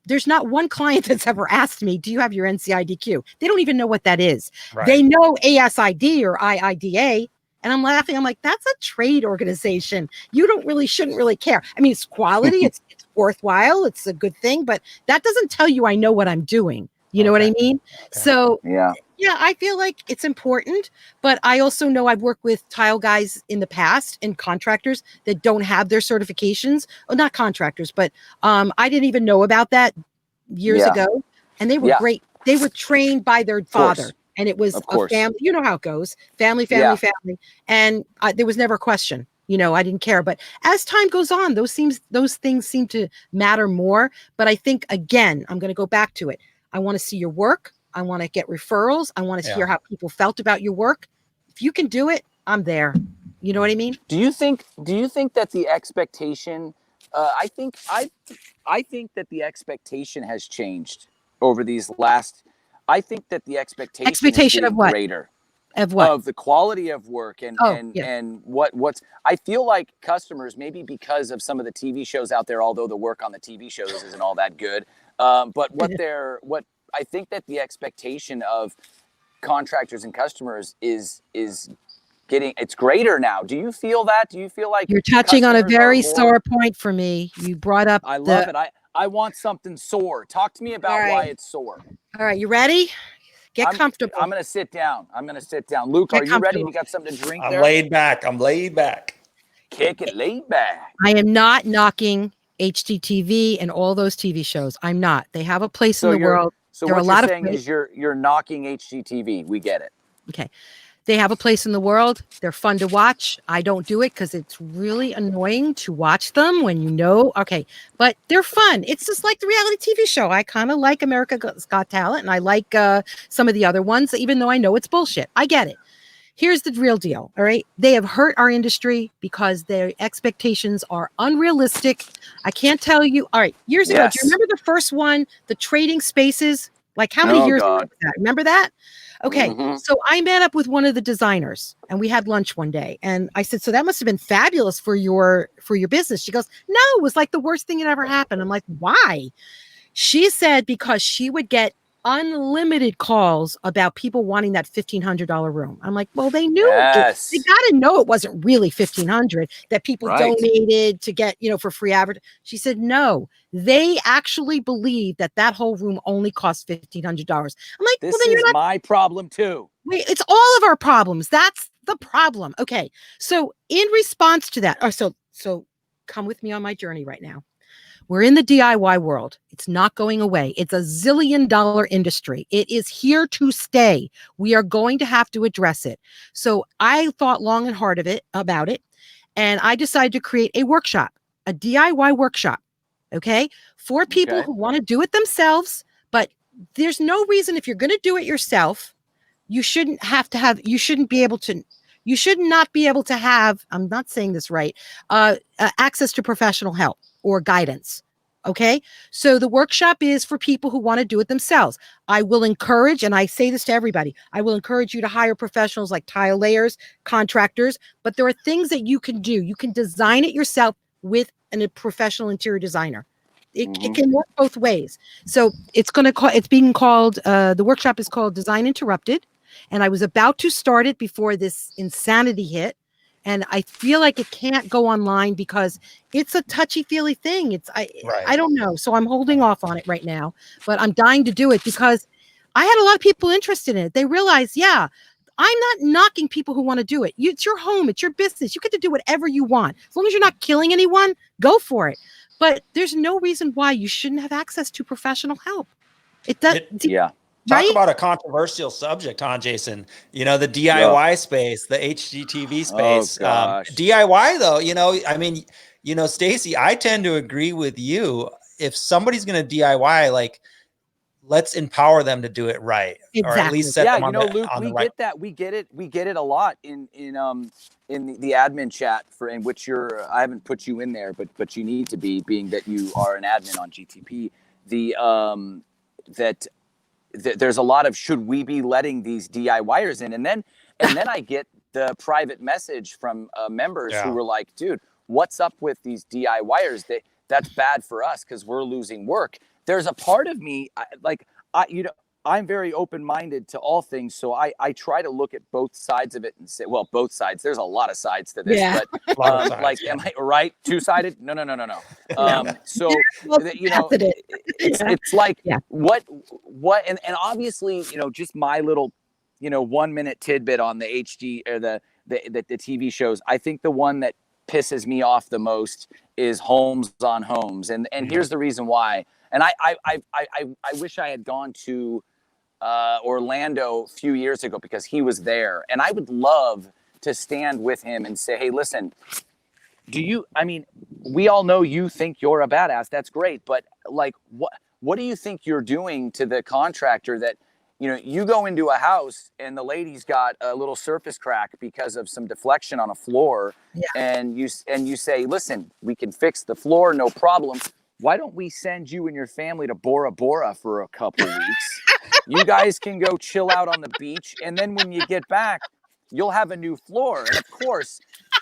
there's not one client that's ever asked me, do you have your NCIDQ? They don't even know what that is. Right. They know ASID or IIDA. And I'm laughing. I'm like, that's a trade organization. You shouldn't really care. I mean, it's quality. it's worthwhile. It's a good thing. But that doesn't tell you I know what I'm doing. You know what I mean? Okay. So yeah, I feel like it's important, but I also know I've worked with tile guys in the past and contractors that don't have their certifications. Well, not contractors, but I didn't even know about that years ago. And they were great. They were trained by their father. And it was a family. You know how it goes. Family. And there was never a question. I didn't care. But as time goes on, those things seem to matter more. But I think, again, I'm going to go back to it. I want to see your work. I want to get referrals. I want to hear how people felt about your work. If you can do it, I'm there. You know what I mean? Do you think that the expectation, I think that the expectation has changed over these last, I think that the expectation of what? Greater. Of what? Of the quality of work and what's, I feel like customers, maybe because of some of the TV shows out there, although the work on the TV shows isn't all that good. But I think that the expectation of contractors and customers is it's greater now. Do you feel that? Do you feel like you're touching on a very sore point for me? You brought up. I love it. I want something sore. Talk to me about why it's sore. All right, you ready? Get comfortable. I'm gonna sit down. Luke, are you ready? You got something to drink? I'm laid back. Kick it, laid back. I am not knocking HGTV and all those TV shows. I'm not. They have a place in the world. So what you're saying is you're knocking HGTV. We get it. Okay. They have a place in the world. They're fun to watch. I don't do it because it's really annoying to watch them when okay, but they're fun. It's just like the reality TV show. I kind of like America's Got Talent, and I like some of the other ones, even though I know it's bullshit. I get it. Here's the real deal. All right. They have hurt our industry because their expectations are unrealistic. I can't tell you. All right. Years ago, do you remember the first one, the trading spaces? Like how many years ago was that? Remember that? Okay. So I met up with one of the designers and we had lunch one day. And I said, so that must have been fabulous for your business. She goes, no, it was like the worst thing that ever happened. I'm like, why? She said, because she would get unlimited calls about people wanting that $1,500 room. I'm like, well, they knew Yes. they got to know it wasn't really 1,500 that people Right. donated to get, for free advert. She said, no, they actually believe that whole room only costs $1,500. I'm like, This well, then is you're not. my problem too. Wait, it's all of our problems. That's the problem. Okay. So in response to that, so come with me on my journey right now. We're in the DIY world. It's not going away. It's a zillion-dollar industry. It is here to stay. We are going to have to address it. So I thought long and hard about it, and I decided to create a workshop, a DIY workshop, okay, for people who want to do it themselves. But there's no reason, if you're going to do it yourself, you should not be able to have, I'm not saying this right, access to professional help or guidance. Okay. So the workshop is for people who want to do it themselves. I will encourage, and I say this to everybody, I will encourage you to hire professionals like tile layers, contractors, but there are things that you can do. You can design it yourself with a professional interior designer. It can work both ways. So the workshop is called Design Interrupted. And I was about to start it before this insanity hit. And I feel like it can't go online because it's a touchy-feely thing. I don't know. So I'm holding off on it right now, but I'm dying to do it because I had a lot of people interested in it. They realized, I'm not knocking people who want to do it. It's your home. It's your business. You get to do whatever you want. As long as you're not killing anyone, go for it. But there's no reason why you shouldn't have access to professional help. It does. Talk about a controversial subject, huh, Jason? The DIY space, the HGTV space. DIY, though, Staci, I tend to agree with you. If somebody's going to DIY, like, let's empower them to do it right, or at least set them on Luke, the right. Get that. We get it a lot in the admin chat in which I haven't put you in there, but you need to be, being that you are an admin on GTP. There's a lot of, should we be letting these DIYers in? And then I get the private message from members who were like, dude, what's up with these DIYers? That's bad for us because we're losing work. There's a part of me, I'm very open-minded to all things. So I try to look at both sides of it and say, well, both sides, there's a lot of sides to this, but am I right? Two-sided? No. So, it's like, what, and obviously, just my little, 1 minute tidbit on the HG or the TV shows. I think the one that pisses me off the most is Homes on Homes. And here's the reason why. And I wish I had gone to Orlando a few years ago because he was there, and I would love to stand with him and say, hey, listen, we all know you think you're a badass. That's great. But like, what do you think you're doing to the contractor that, you go into a house and the lady's got a little surface crack because of some deflection on a floor, and you say, listen, we can fix the floor, no problem. Why don't we send you and your family to Bora Bora for a couple weeks? You guys can go chill out on the beach. And then when you get back, you'll have a new floor. And of course,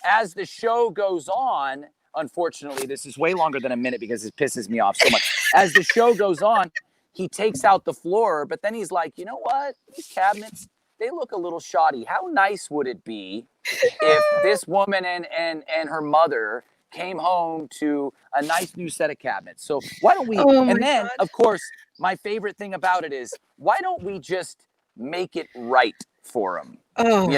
as the show goes on, unfortunately, this is way longer than a minute because it pisses me off so much. As the show goes on, he takes out the floor, but then he's like, you know what? These cabinets, they look a little shoddy. How nice would it be if this woman and her mother came home to a nice new set of cabinets? So why don't we, of course, my favorite thing about it is, why don't we just make it right for them? God.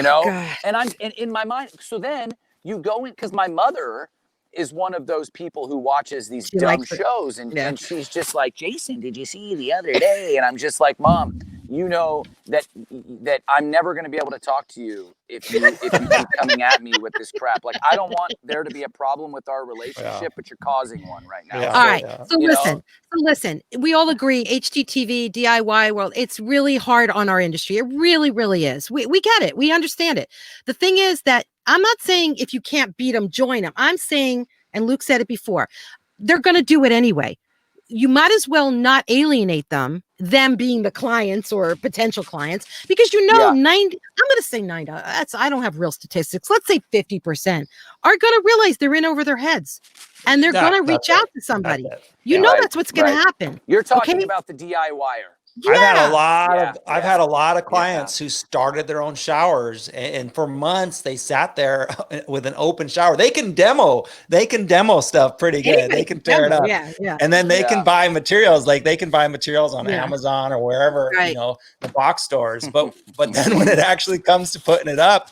And I'm in my mind. So then you go in, because my mother is one of those people who watches these dumb shows, and she's just like, Jason, did you see the other day? And I'm just like, Mom, you know that I'm never going to be able to talk to you if you keep coming at me with this crap. Like, I don't want there to be a problem with our relationship, but you're causing one right now. All right. So listen, we all agree, HGTV, DIY world, it's really hard on our industry. It really, really is. We get it. We understand it. The thing is that I'm not saying if you can't beat them, join them. I'm saying, and Luke said it before, they're going to do it anyway. You might as well not alienate them being the clients or potential clients, because 90, I'm going to say 90, I don't have real statistics. Let's say 50% are going to realize they're in over their heads, and they're going to reach out to somebody. That's what's going to happen. You're talking about the DIYer. I've had a Yeah. lot Yeah, of I've yeah, had a lot of yeah. clients who started their own showers, and for months they sat there with an open shower. They can demo stuff pretty good. They Anybody can can tear it demo. up. Yeah. Yeah. And then they can Yeah. buy materials, like they can buy materials on Yeah. Amazon or wherever, Right. the box stores. But then when it actually comes to putting it up,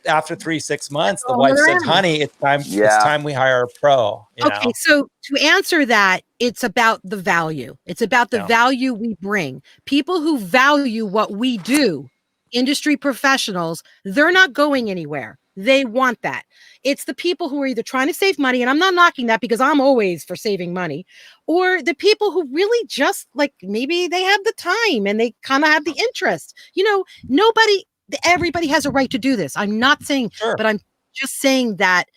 after 3-6 months, the All wife says, around. "Honey, it's Yeah. time we hire a pro." Okay, so to answer that, it's about the value. It's about the Yeah. value we bring. People who value what we do, industry professionals, they're not going anywhere. They want that. It's the people who are either trying to save money, and I'm not knocking that because I'm always for saving money, or the people who really just like maybe they have the time and they kind of have the interest. Everybody has a right to do this. I'm not saying, Sure. but I'm just saying that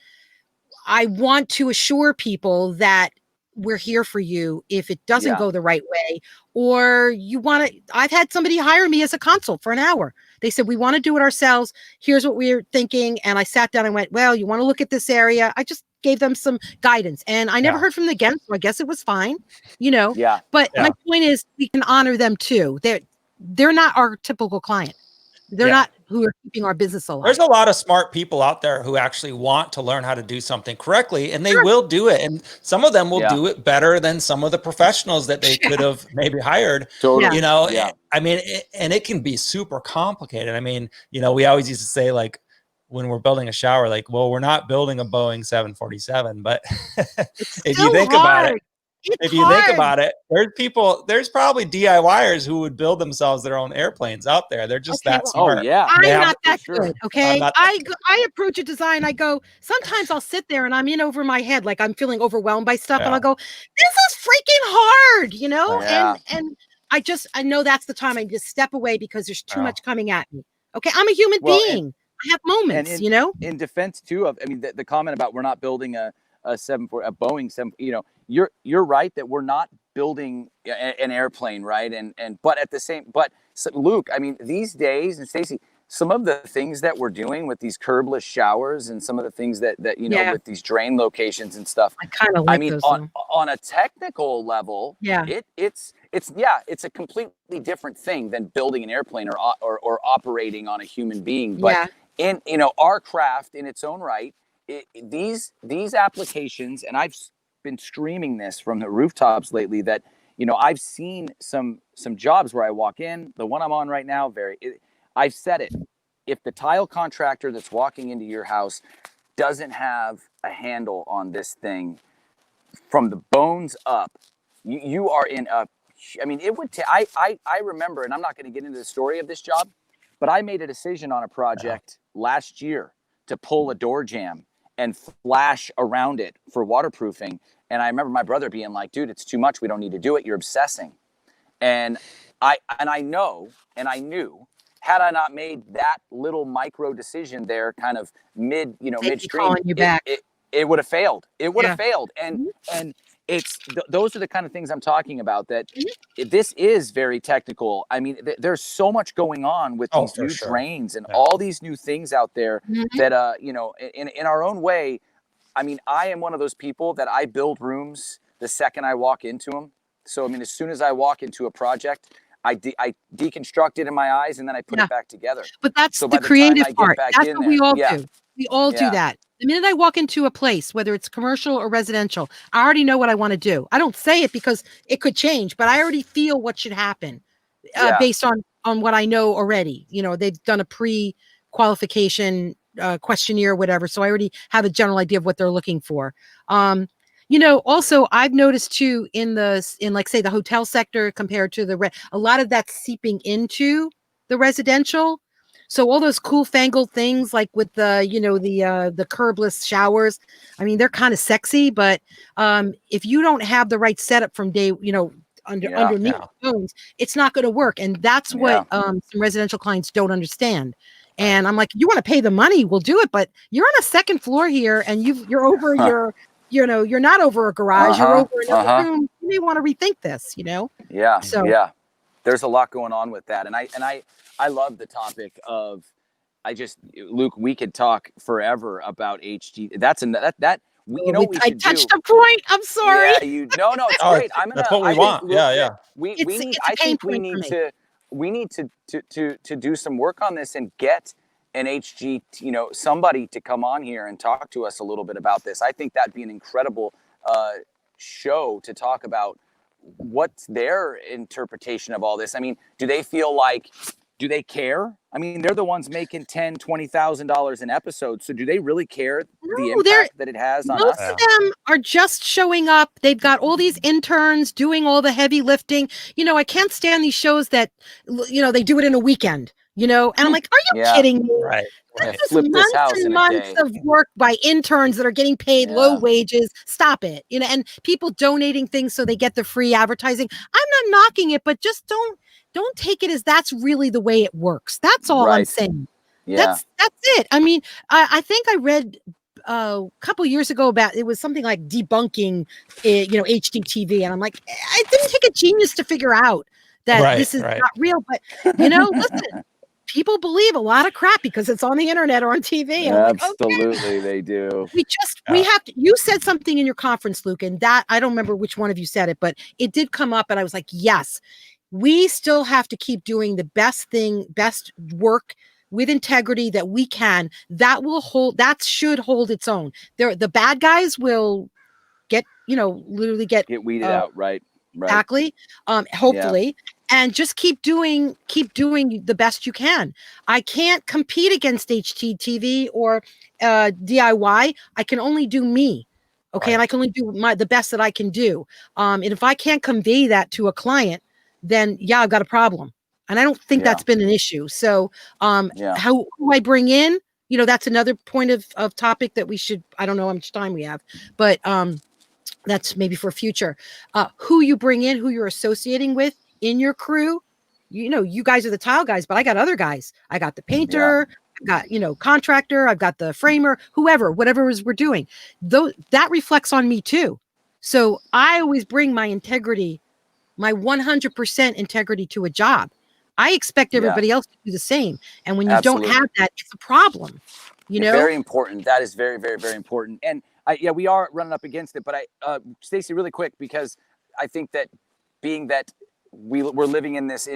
I want to assure people that we're here for you if it doesn't Yeah. go the right way, or you want to. I've had somebody hire me as a consult for an hour. They said, we want to do it ourselves. Here's what we're thinking. And I sat down and went, well, you want to look at this area. I just gave them some guidance, and I never Yeah. heard from them again. So I guess it was fine, you know, Yeah. but Yeah. my point is we can honor them too. They're not our typical client. They're Yeah. not who are keeping our business alive. There's a lot of smart people out there who actually want to learn how to do something correctly, and they Sure. will do it. And some of them will Yeah. do it better than some of the professionals that they could have maybe hired. Totally. Yeah. I mean, and it can be super complicated. I mean, we always used to say, like, when we're building a shower, like, well, we're not building a Boeing 747, but if you think about it, there's probably DIYers who would build themselves their own airplanes out there. They're just that smart. Oh yeah. I'm Yeah, not that sure. good. Okay. not I approach a design. I go, sometimes I'll sit there and I'm in over my head, like I'm feeling overwhelmed by stuff. And Yeah. I'll go, this is freaking hard, Yeah. and I know that's the time I just step away because there's too Yeah. much coming at me. Okay. I'm a human Well, being. I have moments, in defense too of, I mean, the comment about we're not building a Boeing 7, you're right that we're not building an airplane, right? But at the same, so Luke, I mean, these days, and Staci, some of the things that we're doing with these curbless showers and some of the things that with these drain locations and stuff, I kind of like mean, those. on a technical level, Yeah. it's a completely different thing than building an airplane or operating on a human being. But in our craft in its own right, these applications, and I've been screaming this from the rooftops lately, that I've seen some jobs where I walk in, the one I'm on right now, I've said it, if the tile contractor that's walking into your house doesn't have a handle on this thing from the bones up, you are in a, I mean, it would I remember, and I'm not going to get into the story of this job, but I made a decision on a project last year to pull a door jamb and flash around it for waterproofing. And I remember my brother being like, dude, it's too much. We don't need to do it. You're obsessing. And I knew, had I not made that little micro decision there, kind of midstream, it would have failed. It would have failed. And it's those are the kind of things I'm talking about, that this is very technical. I mean, there's so much going on with these new drains and all these new things out there that, in our own way, I mean, I am one of those people that I build rooms the second I walk into them. So, I mean, as soon as I walk into a project, I deconstruct it in my eyes, and then I put it back together. But that's the creative part. That's what we all do. We all do that. The minute I walk into a place, whether it's commercial or residential, I already know what I want to do. I don't say it because it could change, but I already feel what should happen based on what I know already. They've done a pre-qualification questionnaire, whatever. So I already have a general idea of what they're looking for. Also I've noticed too in like say the hotel sector compared to a lot of that's seeping into the residential. So all those cool fangled things like with the curbless showers, I mean, they're kind of sexy, but if you don't have the right setup from day, underneath the bones, it's not going to work. And that's what some residential clients don't understand. And I'm like, you want to pay the money, we'll do it, but you're on a second floor here and you're over you're not over a garage, you're over another room. You may want to rethink this, Yeah. So there's a lot going on with that. And I love the topic of, Luke, we could talk forever about HG. That we I should touched do. a point. I'm sorry. Yeah, no, it's Oh, great. that's what we I want. think, Yeah, look, yeah. we It's need, a I pain think we point for need me. to do some work on this and get an HG, somebody to come on here and talk to us a little bit about this. I think that'd be an incredible show to talk about what's their interpretation of all this. I mean, do they care? I mean, they're the ones making $10,000-$20,000 an episode. So do they really care the No, they're impact that it has on most us? of them are just showing up. They've got all these interns doing all the heavy lifting. I can't stand these shows that they do it in a weekend. And I'm like, are you Yeah. kidding me? Right. Yeah, This is flip this months house and in a months day. of work by interns that are getting paid low Yeah. wages. Stop it. And people donating things so they get the free advertising. I'm not knocking it, but just don't take it as that's really the way it works. That's all I'm Right. saying. Yeah. That's it. I mean, I think I read a couple years ago about it was something like debunking HDTV, and I'm like, it didn't take a genius to figure out that this is not real. But listen, people believe a lot of crap because it's on the internet or on TV. And I'm like, Absolutely, they do. We have to. You said something in your conference, Luke, and that I don't remember which one of you said it, but it did come up, and I was like, yes, we still have to keep doing the best work with integrity that we can. That should hold its own. The bad guys will get, literally get weeded out, right? Exactly. Hopefully. And just keep doing the best you can. I can't compete against HTTV or DIY. I can only do me. Okay. Right. And I can only do the best that I can do. And if I can't convey that to a client, then I've got a problem. And I don't think that's been an issue. So who I bring in, that's another point of topic that we should, I don't know how much time we have, but that's maybe for future. Who you bring in, who you're associating with in your crew. You guys are the tile guys, but I got other guys. I got the painter, I got, contractor, I've got the framer, whatever we're doing. That reflects on me too. So I always bring my integrity, my 100% integrity to a job. I expect everybody else to do the same. And when you don't have that, it's a problem. Very important. That is very, very, very important. And we are running up against it, but Staci, really quick, because I think that being that we're living in this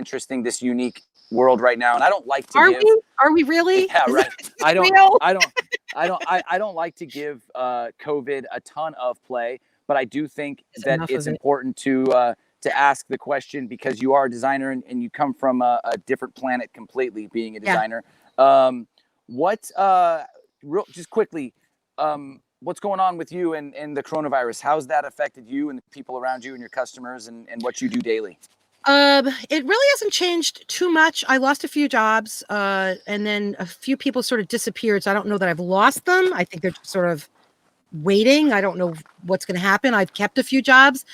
unique world right now, and I don't like to Are we really? Yeah, right. I don't like to give COVID a ton of play, but I do think that it's important to ask the question, because you are a designer and you come from a different planet completely, being a designer. Just quickly, what's going on with you and the coronavirus? How's that affected you and the people around you and your customers and what you do daily? It really hasn't changed too much. I lost a few jobs, and then a few people sort of disappeared. So I don't know that I've lost them. I think they're just sort of waiting. I don't know what's going to happen. I've kept a few jobs.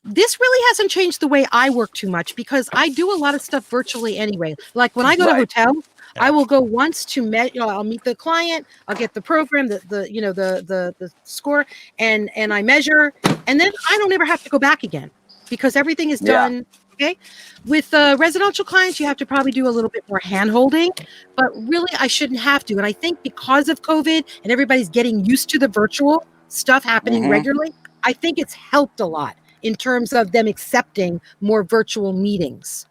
This really hasn't changed the way I work too much, because I do a lot of stuff virtually anyway. Like when I go to a hotel, I will go once to I'll meet the client, I'll get the program, the score, and I measure, and then I don't ever have to go back again because everything is done. Okay. With residential clients, you have to probably do a little bit more hand holding, but really I shouldn't have to. And I think because of COVID and everybody's getting used to the virtual stuff happening regularly, I think it's helped a lot in terms of them accepting more virtual meetings.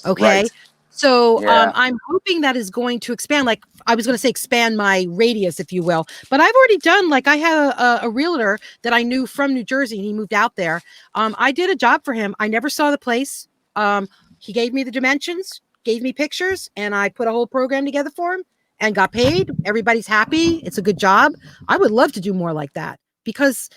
Okay. Right. So I'm hoping that is going to expand. Like I was going to say, expand my radius, if you will. But I've already done, like I had a realtor that I knew from New Jersey, and he moved out there. I did a job for him. I never saw the place. He gave me the dimensions, gave me pictures, and I put a whole program together for him and got paid. Everybody's happy. It's a good job. I would love to do more like that, because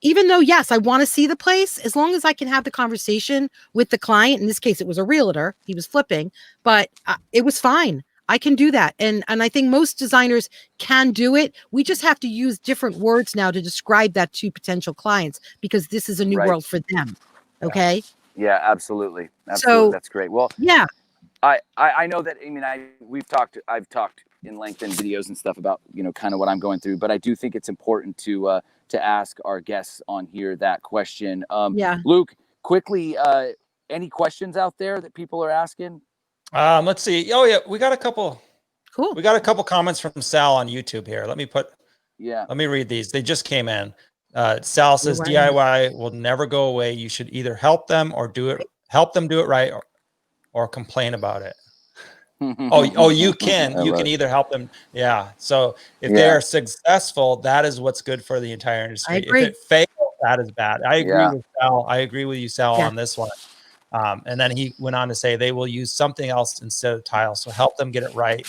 even though, yes, I want to see the place, as long as I can have the conversation with the client. In this case, it was a realtor. He was flipping, but it was fine. I can do that. And I think most designers can do it. We just have to use different words now to describe that to potential clients, because this is a new world for them. Okay. Yeah, absolutely. So that's great. Well, I know that, I mean, I've talked in length in videos and stuff about, kind of what I'm going through, but I do think it's important to ask our guests on here that question. Luke, quickly, any questions out there that people are asking? Let's see. Oh yeah, we got a couple. Cool. We got a couple comments from Sal on YouTube here. Let me Yeah. Let me read these. They just came in. Sal says You're right. DIY will never go away. You should either help them do it right, or complain about it. You can either help them. Yeah. So if they are successful, that is what's good for the entire industry. If agree. it fails, that is bad. I agree with Sal. I agree with you, Sal, Yeah. on this one. And then he went on to say they will use something else instead of tile. So help them get it right.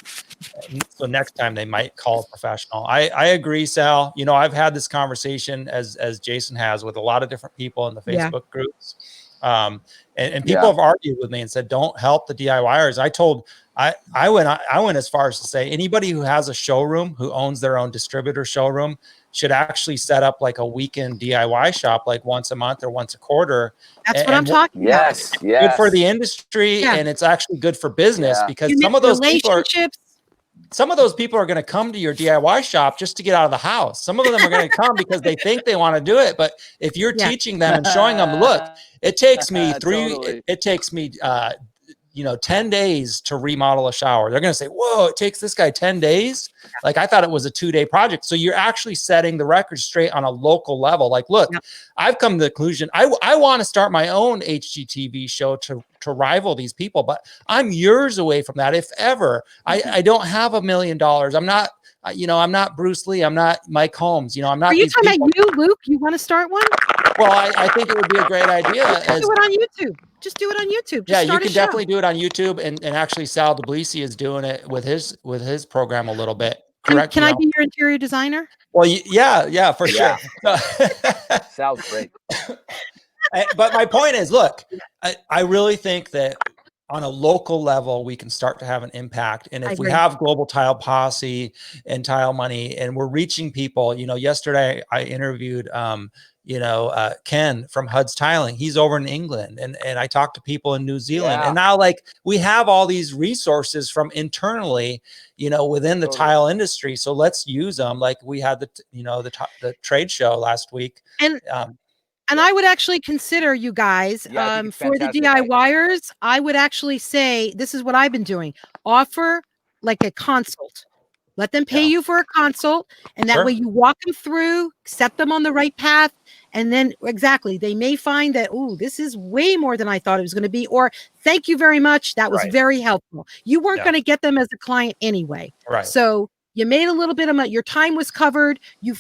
So next time they might call a professional. I agree, Sal. You know, I've had this conversation as Jason has with a lot of different people in the Facebook groups. And people have argued with me and said, don't help the DIYers. I went as far as to say anybody who has a showroom, who owns their own distributor showroom, should actually set up like a weekend DIY shop, like once a month or once a quarter. That's what I'm talking about. Yes. Good for the industry, and it's actually good for business because some of those people are going to come to your DIY shop just to get out of the house. Some of them are going to come because they think they want to do it. But if you're teaching them and showing them, look, it takes me 10 days to remodel a shower. They're going to say, whoa, it takes this guy 10 days. Like, I thought it was a 2-day project. So you're actually setting the record straight on a local level. Like, look, I've come to the conclusion. I want to start my own HGTV show to rival these people, but I'm years away from that. If ever, I don't have $1 million. I'm not, I'm not Bruce Lee. I'm not Mike Holmes. I'm not. Are you talking about you, Luke? You want to start one? Well, I think it would be a great idea. Just do it on YouTube. Just do it on YouTube. Just you can definitely do it on YouTube, and actually Sal DeBlisi is doing it with his program a little bit. Correct? Can I be your interior designer? Well, yeah, for sure. Sal's great. But my point is, look, I really think that on a local level, we can start to have an impact. And if we have Global Tile Posse and Tile Money, and we're reaching people, yesterday I interviewed, Ken from Hud's Tiling. He's over in England, and I talked to people in New Zealand. And now, like, we have all these resources from internally, within the tile industry. So let's use them. Like we had the trade show last week. And I would actually consider you guys for the DIYers. I would actually say, this is what I've been doing. Offer like a consult. Let them pay you for a consult. And that way you walk them through, set them on the right path. And then they may find that, oh, this is way more than I thought it was going to be. Or thank you very much. That was very helpful. You weren't going to get them as a client anyway. Right. So you made a little bit of money. Your time was covered. You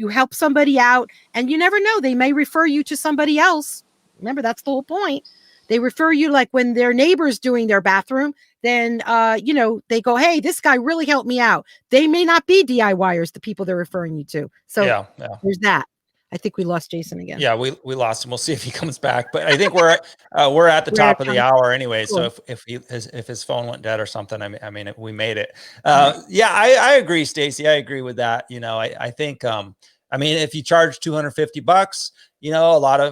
helped somebody out, and you never know. They may refer you to somebody else. Remember, that's the whole point. They refer you, like when their neighbor's doing their bathroom, then, they go, hey, this guy really helped me out. They may not be DIYers, the people they're referring you to. So there's that. I think we lost Jason again. Yeah, we lost him. We'll see if he comes back. But I think we're at the top of the hour anyway. Cool. So if his phone went dead or something, I mean, we made it. I agree, Staci. I agree with that. I think if you charge $250,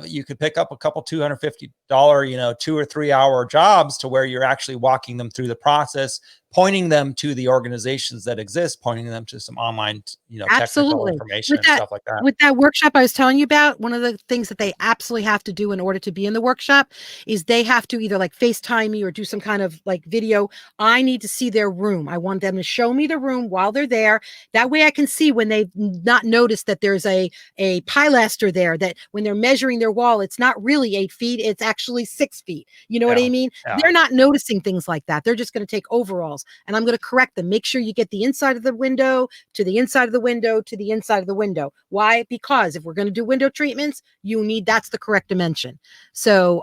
you could pick up a couple $250, 2 or 3 hour jobs to where you're actually walking them through the process, pointing them to the organizations that exist, pointing them to some online, technical information and stuff like that. With that workshop I was telling you about, one of the things that they absolutely have to do in order to be in the workshop is they have to either like FaceTime me or do some kind of like video. I need to see their room. I want them to show me the room while they're there. That way I can see when they've not noticed that there's a pilaster there, that when they're measuring their wall, it's not really 8 feet, it's actually 6 feet. You know what I mean? Yeah. They're not noticing things like that. They're just going to take overalls, and I'm going to correct them. Make sure you get the inside of the window to the inside of the window to the inside of the window. Why? Because if we're going to do window treatments, that's the correct dimension. So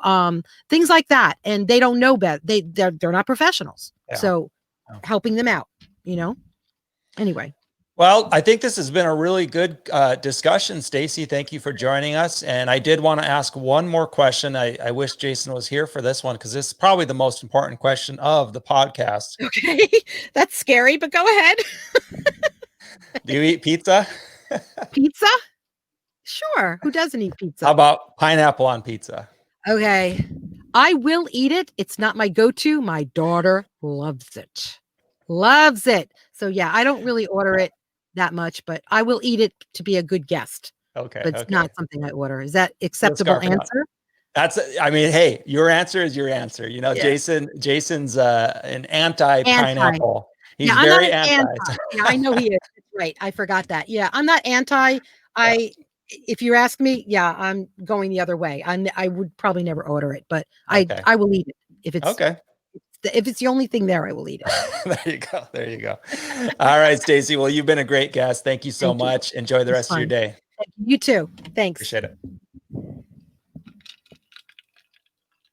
things like that, and they don't know better. They're not professionals. Yeah. So helping them out, Anyway. Well, I think this has been a really good discussion, Staci. Thank you for joining us. And I did want to ask one more question. I wish Jason was here for this one because this is probably the most important question of the podcast. Okay, that's scary, but go ahead. Do you eat pizza? Pizza? Sure. Who doesn't eat pizza? How about pineapple on pizza? Okay. I will eat it. It's not my go-to. My daughter loves it. Loves it. So yeah, I don't really order it that much, but I will eat it to be a good guest. Okay. But it's not something I order. Is that acceptable answer? Hey, your answer is your answer. Jason's an anti-pineapple. He's very anti. Yeah, I know he is. That's right. I forgot that. Yeah, I'm not anti. If you ask me, yeah, I'm going the other way. I would probably never order it, but Okay. I will eat it if it's Okay. if it's the only thing there. I will eat it. There you go. There you go. All right, Staci. Well, you've been a great guest. Thank you so Thank you. much. Enjoy the It's rest of your fun. day. You too. Thanks. Appreciate it.